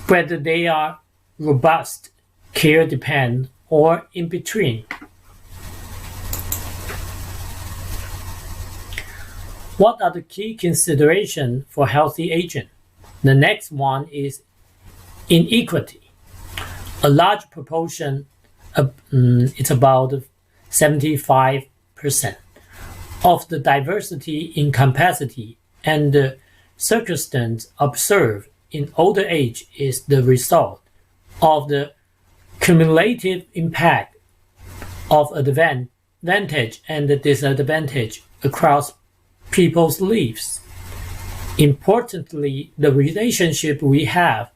whether they are robust, care dependent, or in between. What are the key considerations for healthy aging? The next one is inequity. A large proportion, it's about 75%, of the diversity in capacity and the circumstance observed in older age is the result of the cumulative impact of advantage and disadvantage across people's lives. Importantly, the relationship we have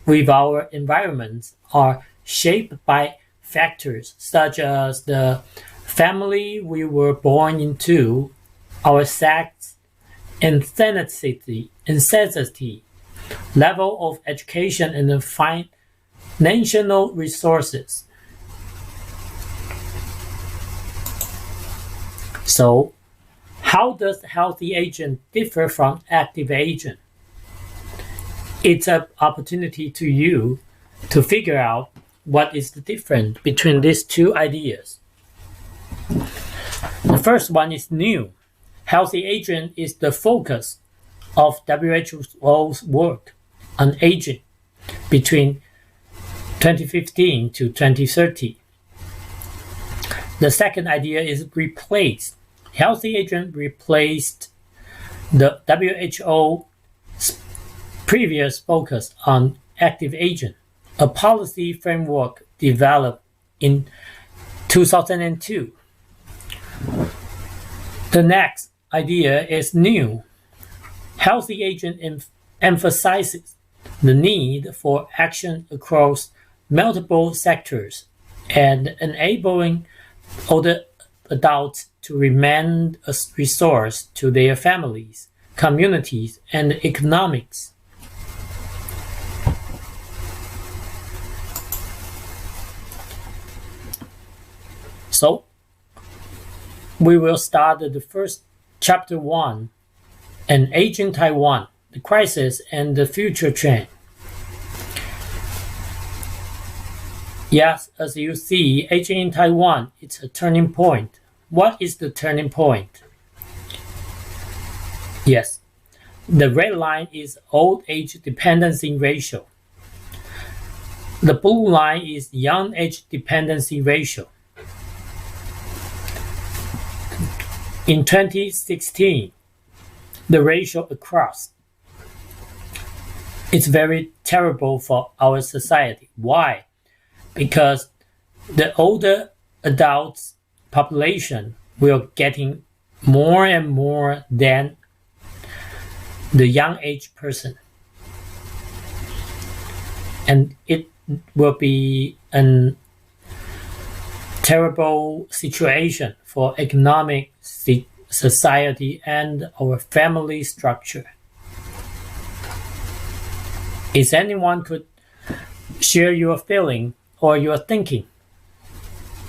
with our environments are shaped by factors such as the family we were born into, our sex, ethnicity, level of education, and financial resources. So, how does healthy aging differ from active aging? It's an opportunity to you to figure out what is the difference between these two ideas. The first one is new. Healthy aging is the focus of WHO's work on aging between 2015 to 2030. The second idea is replace. Healthy aging replaced the WHO's previous focus on active aging, a policy framework developed in 2002. The next idea is new. Healthy aging emphasizes the need for action across multiple sectors and enabling older adults to remain a resource to their families, communities, and economics. So, we will start the first chapter 1, an aging Taiwan, the crisis and the future trend. Yes, as you see, aging in Taiwan, it's a turning point. What is the turning point? Yes, the red line is old age dependency ratio. The blue line is young age dependency ratio. In 2016, the ratio across. It's very terrible for our society. Why? Because the older adults population will getting more and more than the young age person. And it will be a terrible situation for economic society and our family structure. Is anyone could share your feeling or your thinking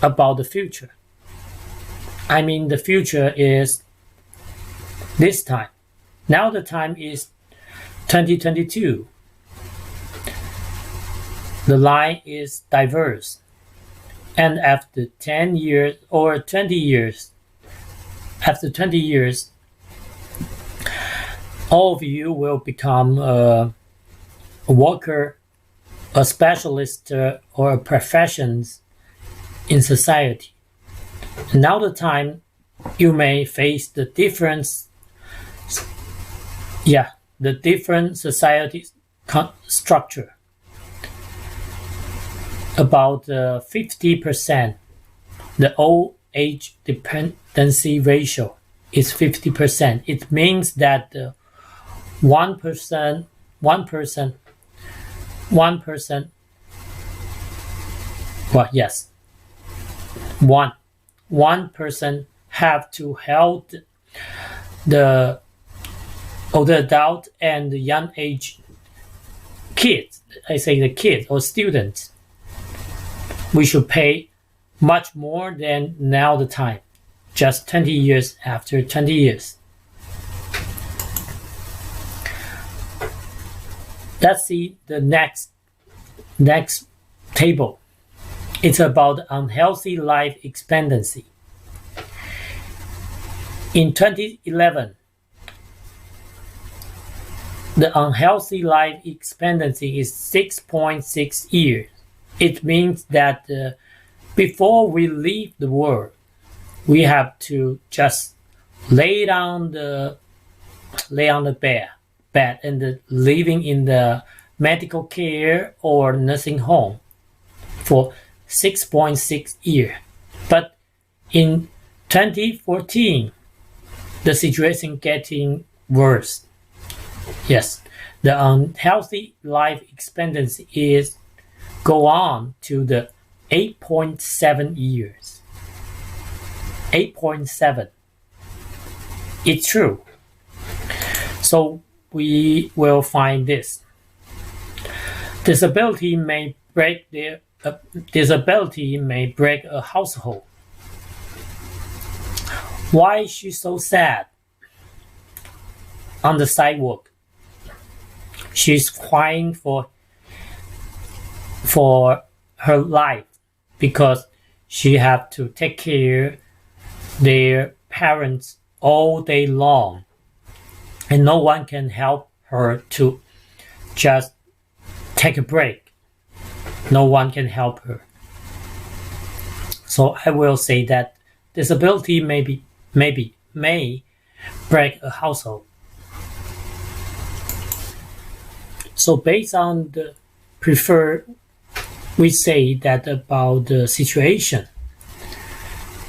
about the future? I mean, the future is this time. Now the time is 2022. The line is diverse. And after 10 years or 20 years, after 20 years, all of you will become a worker, a specialist, or a professions in society. Now the time you may face the different society structure. About 50%, the old age dependency ratio is 50%. It means that 1%, well, yes, one person have to help the older adult and the young age kids. I say the kids or students. We should pay much more than now the time, just 20 years after 20 years. Let's see the next table. It's about unhealthy life expectancy. In 2011, the unhealthy life expectancy is 6.6 years. It means that before we leave the world, we have to just lay on the bed and living in the medical care or nursing home for 6.6 years. But in 2014, the situation getting worse. Yes, the unhealthy life expectancy is go on to the 8.7 years. 8.7. It's true. So we will find this. Disability may break a household. Why is she so sad? On the sidewalk, she's crying for her life because she have to take care their parents all day long, and no one can help her to just take a break. No one can help her. So I will say that disability may break a household. So based on the we say that about the situation.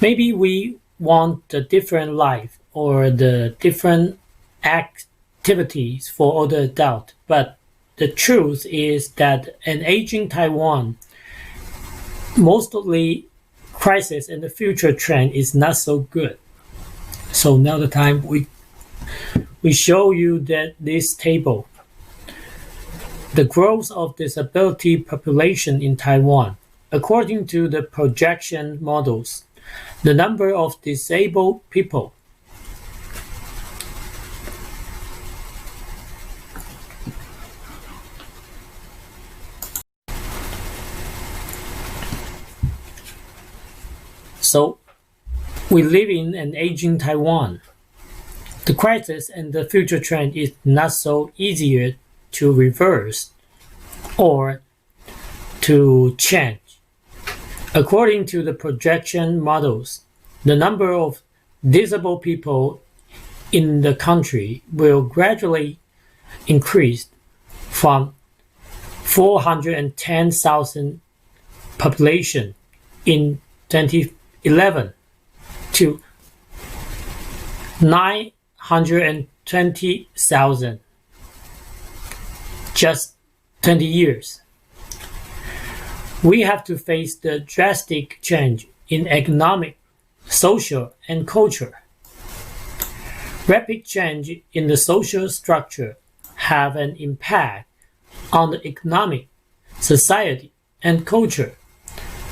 Maybe we want a different life or the different activities for older adults, but the truth is that an aging Taiwan, mostly crisis and the future trend is not so good. So now the time we show you that this table. The growth of disability population in Taiwan. According to the projection models, the number of disabled people So, we live in an aging Taiwan. The crisis and the future trend is not so easier to reverse or to change. According to the projection models, the number of disabled people in the country will gradually increase from 410,000 population in 2011 to 920,000 just 20 years. We have to face the drastic change in economic, social, and culture. Rapid change in the social structure have an impact on the economic, society, and culture,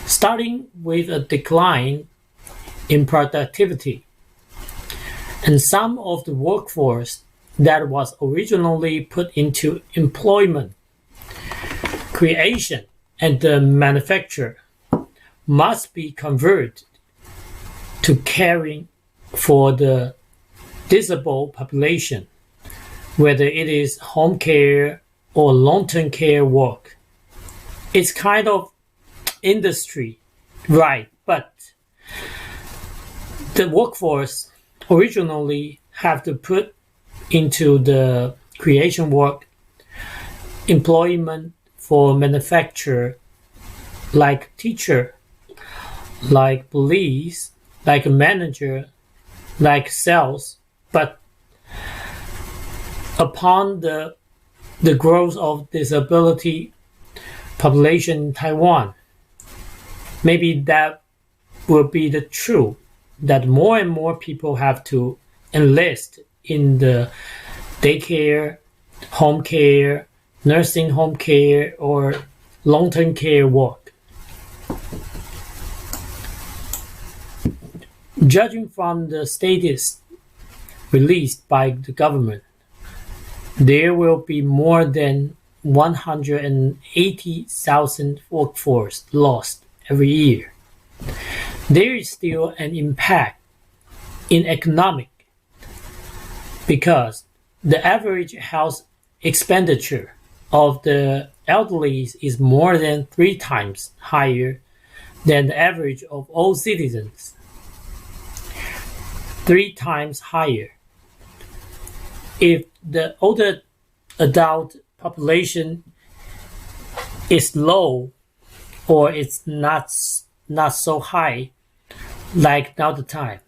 starting with a decline in productivity. And some of the workforce that was originally put into employment, creation, and the manufacture must be converted to caring for the disabled population, whether it is home care or long-term care work. It's kind of industry, right? But the workforce originally have to put into the creation work, employment for manufacture, like teacher, like police, like manager, like sales. But upon the growth of disability population in Taiwan, maybe that will be the truth, that more and more people have to enlist in the daycare, home care, nursing home care, or long-term care work. Judging from the status released by the government, there will be more than 180,000 workforce lost every year. There is still an impact in economic because the average house expenditure of the elderly is more than 3 times higher than the average of all citizens. 3 times higher. If the older adult population is low or it's not so high like now the time,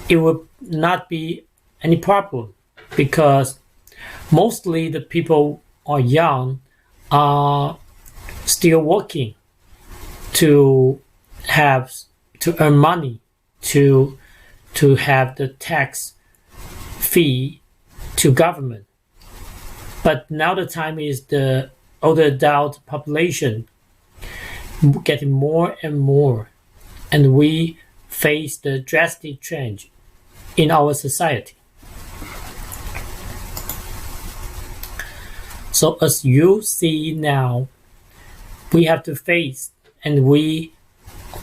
it will not be any problem because mostly the people are young, are still working to earn money, to have the tax fee to government. But now the time is the older adult population getting more and more, and we face the drastic change in our society. So as you see now, we have to face and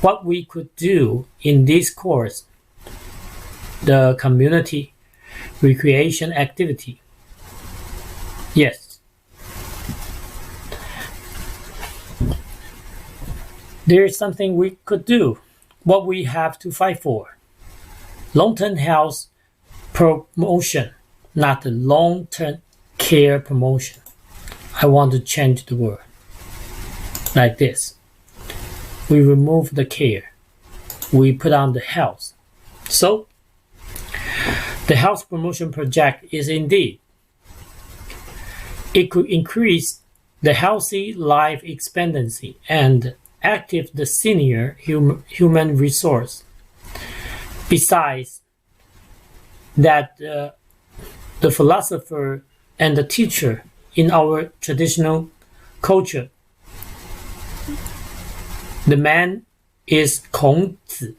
what we could do in this course, the community recreation activity. Yes. There is something we could do, what we have to fight for. Long-term health promotion, not the long-term care promotion. I want to change the word like this. We remove the care. We put on the health. So, the health promotion project is indeed, it could increase the healthy life expectancy and active the senior human resource. Besides that, the philosopher and the teacher in our traditional culture, the man is 孔子.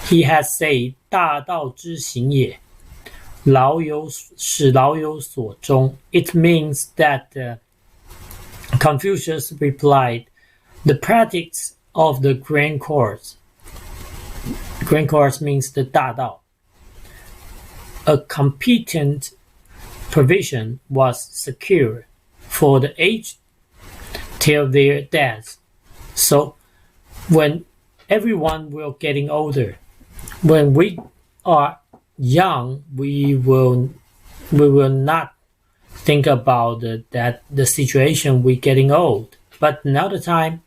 He has said, 大道之行也，使老有所终. It means that Confucius replied, the practice of the grand course green card means the 大道. A competent provision was secured for the aged till their deaths. So when everyone will getting older, when we are young, we will not think about the situation we getting old. But another time,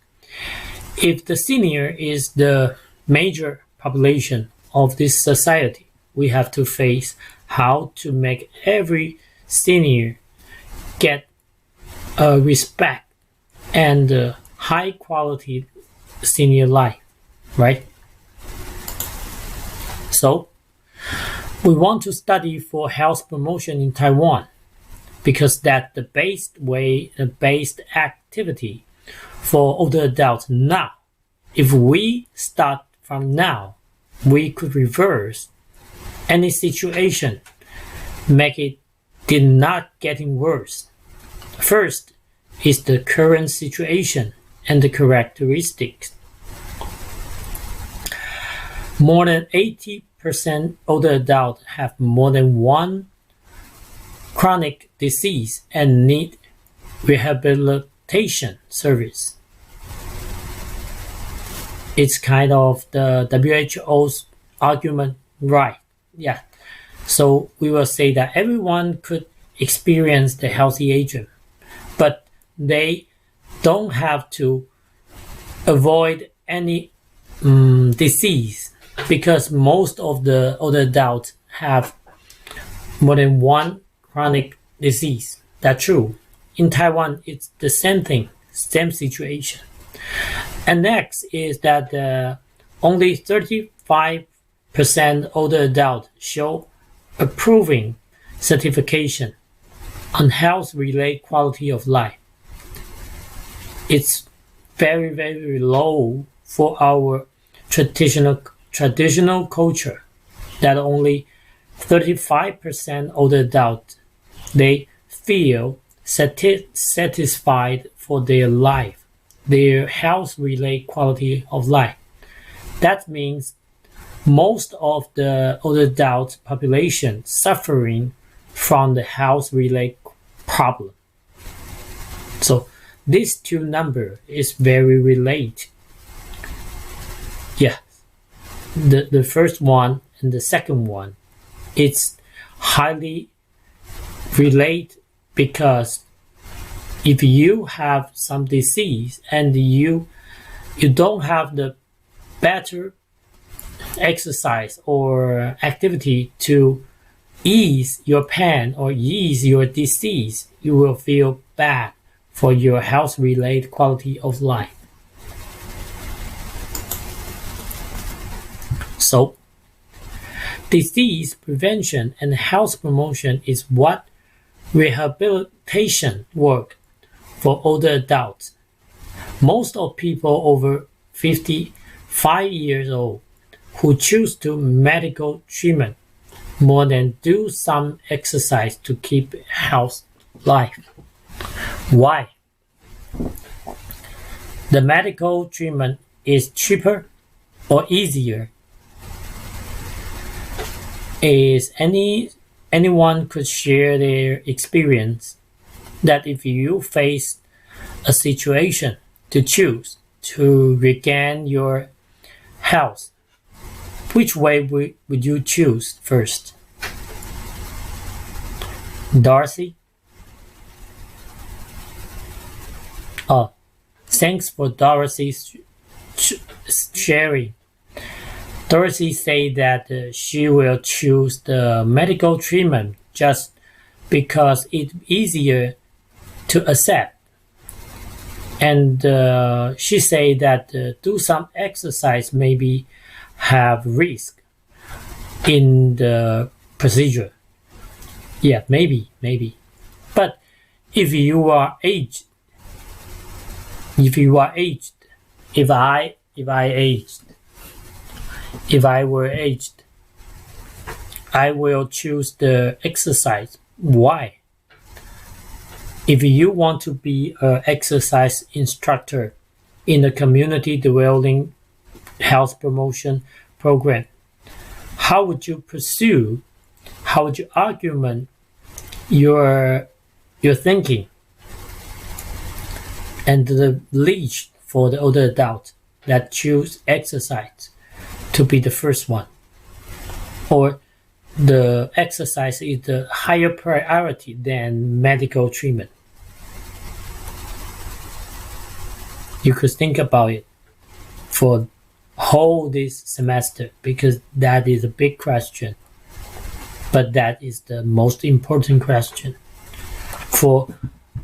if the senior is the major population of this society, we have to face how to make every senior get respect and high quality senior life, right? So we want to study for health promotion in Taiwan because that's the based activity for older adults now. If we start from now, we could reverse any situation, make it did not getting worse. First is the current situation and the characteristics. More than 80% older adults have more than one chronic disease and need rehabilitation service. It's kind of the WHO's argument, right? Yeah. So we will say that everyone could experience the healthy aging, but they don't have to avoid any disease because most of the older adults have more than one chronic disease. That's true. In Taiwan, it's the same thing, same situation. And next is that only 35% older adults show approving certification on health-related quality of life. It's very, very low for our traditional culture that only 35% older adults, they feel satisfied for their life, their health-related quality of life. That means most of the older adult population suffering from the health-related problem. So these two numbers is very related. Yeah, the first one and the second one, it's highly related because if you have some disease and you don't have the better exercise or activity to ease your pain or ease your disease, you will feel bad for your health-related quality of life. So, disease prevention and health promotion is what rehabilitation work for older adults. Most of people over 55 years old who choose to medical treatment more than do some exercise to keep health life. Why? The medical treatment is cheaper or easier. Is anyone could share their experience that if you face a situation to choose to regain your health, which way would you choose first? Darcy? Oh, thanks for Dorothy's sharing. Dorothy said that she will choose the medical treatment just because it's easier to accept. And she said that do some exercise maybe have risk in the procedure. Yeah, maybe. But if I were aged, I will choose the exercise. Why? If you want to be an exercise instructor in the community developing health promotion program, how would you pursue, how would you argument your thinking and the leash for the older adult that choose exercise to be the first one, or the exercise is the higher priority than medical treatment? You could think about it for whole this semester, because that is a big question, but that is the most important question for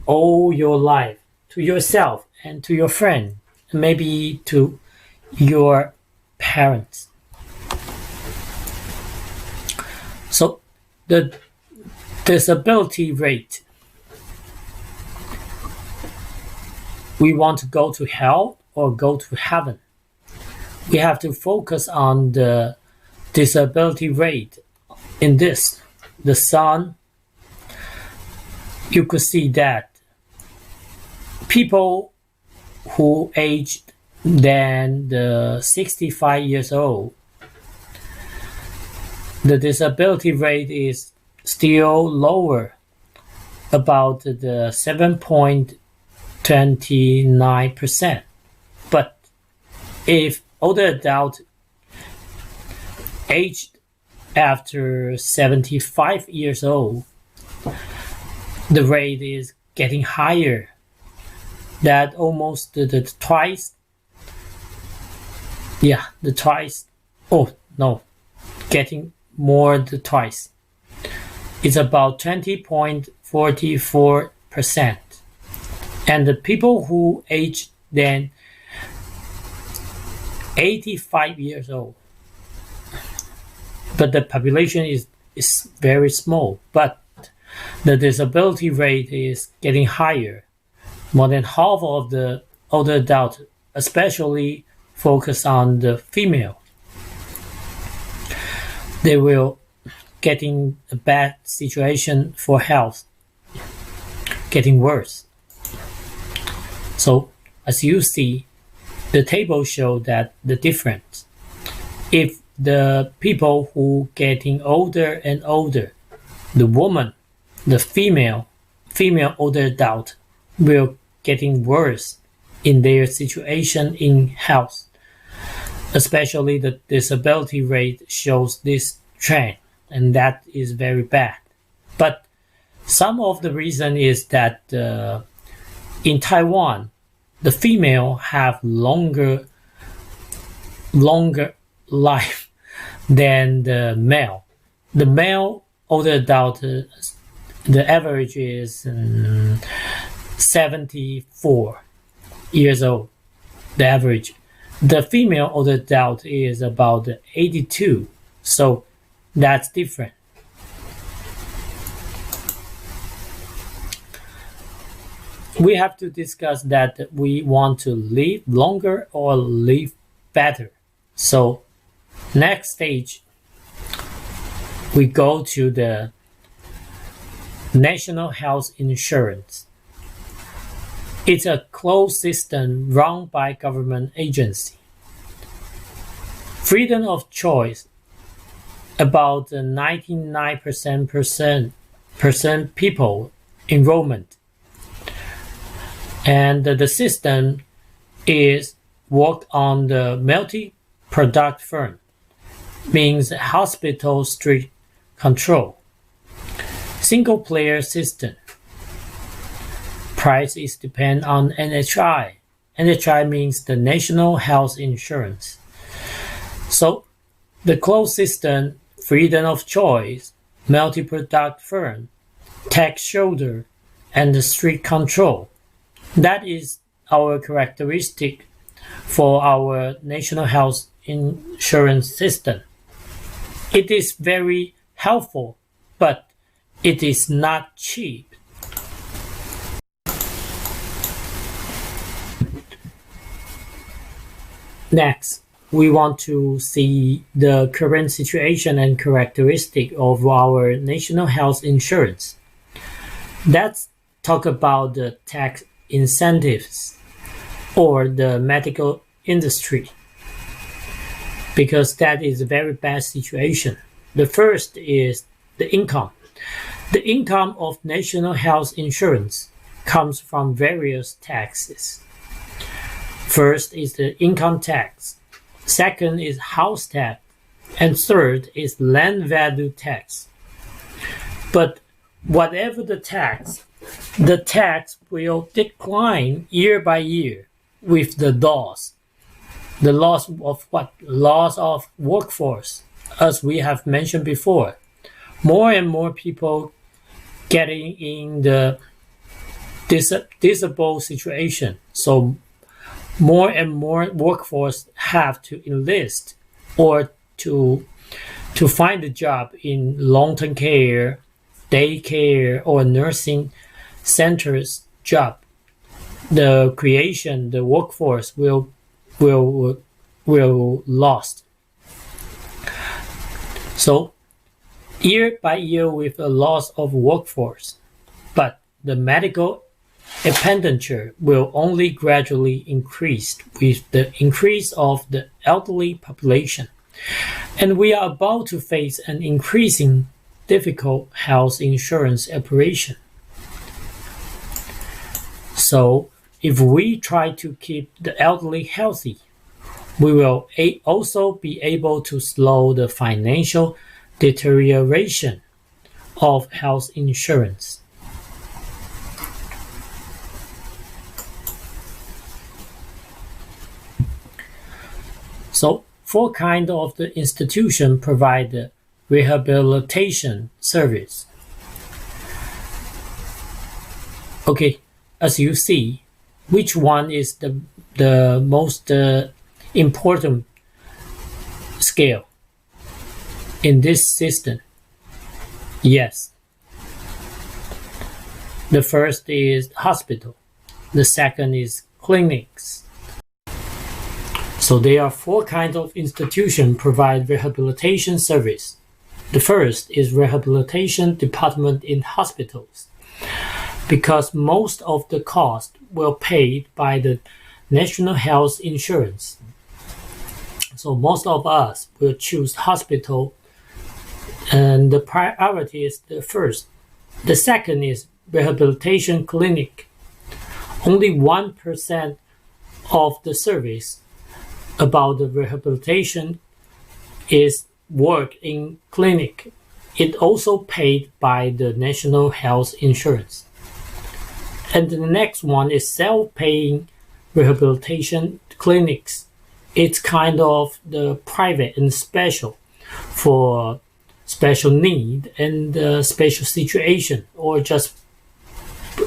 all your life, to yourself and to your friend, and maybe to your parents. So the disability rate, we want to go to hell or go to heaven. We have to focus on the disability rate in this. The sun, you could see that people who aged than the 65 years old, the disability rate is still lower, about the 7.29%. But if older adult aged after 75 years old, the rate is getting higher. That almost the twice. Yeah, the twice. Oh no, getting more the twice. It's about 20.44%. And the people who age then 85 years old, but the population is very small, but the disability rate is getting higher. More than half of the older adults, especially focus on the female, they will getting a bad situation for health, getting worse. So as you see, the table show that the difference. If the people who getting older and older, the woman, the female older adult will getting worse in their situation in health. Especially the disability rate shows this trend, and that is very bad. But some of the reason is that in Taiwan, the female have longer life than the male. The male older adult, the average is 74 years old, the average. The female older adult is about 82, so that's different. We have to discuss that we want to live longer or live better. So next stage, we go to the National Health Insurance. It's a closed system run by government agency. Freedom of choice, about 99% people enrollment. And the system is worked on the multi-product firm, means hospital strict control. Single player system. Price is depend on NHI. NHI means the National Health Insurance. So the closed system, freedom of choice, multi-product firm, tax shoulder, and the strict control. That is our characteristic for our national health insurance system. It is very helpful, but it is not cheap. Next, we want to see the current situation and characteristic of our national health insurance. Let's talk about the tax incentives or the medical industry. because that is a very bad situation. The first is the income. The income of national health insurance comes from various taxes. First is the income tax. Second is house tax. And third is land value tax. But whatever the tax will decline year by year with the loss. The loss of what? Loss of workforce, as we have mentioned before. More and more people getting in the disabled situation. So more and more workforce have to enlist or to find a job in long-term care, daycare, or nursing centers job. The workforce will lost. So year by year with a loss of workforce, but the medical expenditure will only gradually increase with the increase of the elderly population. And we are about to face an increasing difficult health insurance operation. So if we try to keep the elderly healthy, we will also be able to slow the financial deterioration of health insurance. So, four kinds of the institution provide the rehabilitation service. Okay, as you see, which one is the most important scale in this system? Yes. The first is hospital. The second is clinics. So there are four kinds of institutions provide rehabilitation service. The first is rehabilitation department in hospitals, because most of the cost will paid by the national health insurance. So most of us will choose hospital, and the priority is the first. The second is rehabilitation clinic. Only 1% of the service about the rehabilitation is work in clinic. It also paid by the national health insurance. And the next one is self-paying rehabilitation clinics. It's kind of the private and special for special need and special situation, or just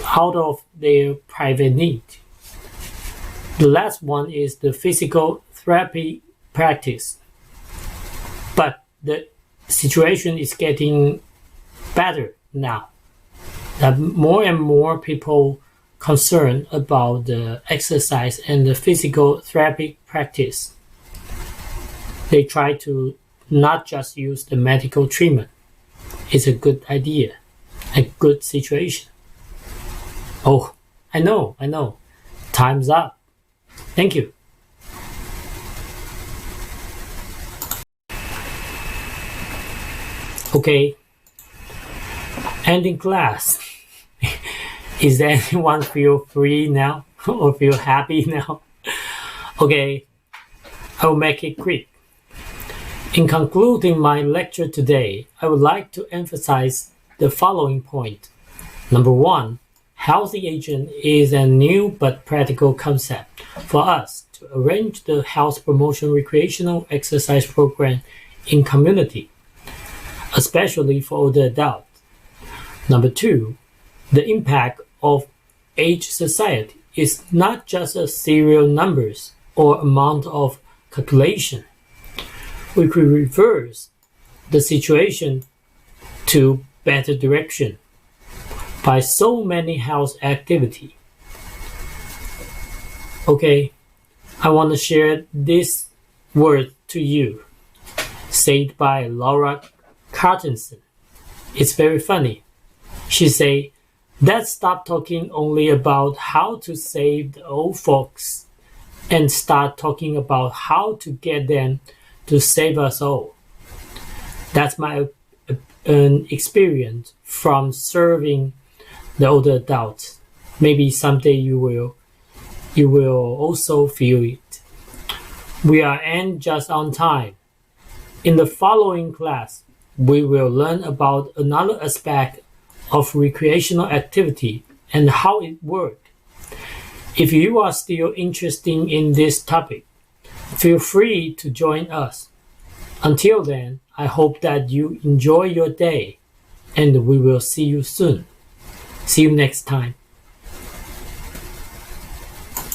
out of their private need. The last one is the physical therapy practice. But the situation is getting better now. That more and more people concerned about the exercise and the physical therapy practice. They try to not just use the medical treatment. It's a good idea, a good situation. Oh, I know. Time's up. Thank you. Okay, ending class. Is anyone feel free now or feel happy now? Okay, I will make it quick. In concluding my lecture today, I would like to emphasize the following point. Number one, healthy agent is a new but practical concept for us to arrange the health promotion recreational exercise program in community, especially for the adult. Number two, the impact of age society is not just a serial numbers or amount of calculation. We could reverse the situation to better direction by so many health activity. Okay, I want to share this word to you, said by Laura Cartensen. It's very funny. She say, let's stop talking only about how to save the old folks and start talking about how to get them to save us all. That's my experience from serving the older adults. Maybe someday you will also feel it. We are end just on time. In the following class, we will learn about another aspect of recreational activity and how it works. If you are still interested in this topic, feel free to join us. Until then, I hope that you enjoy your day, and we will see you soon. See you next time.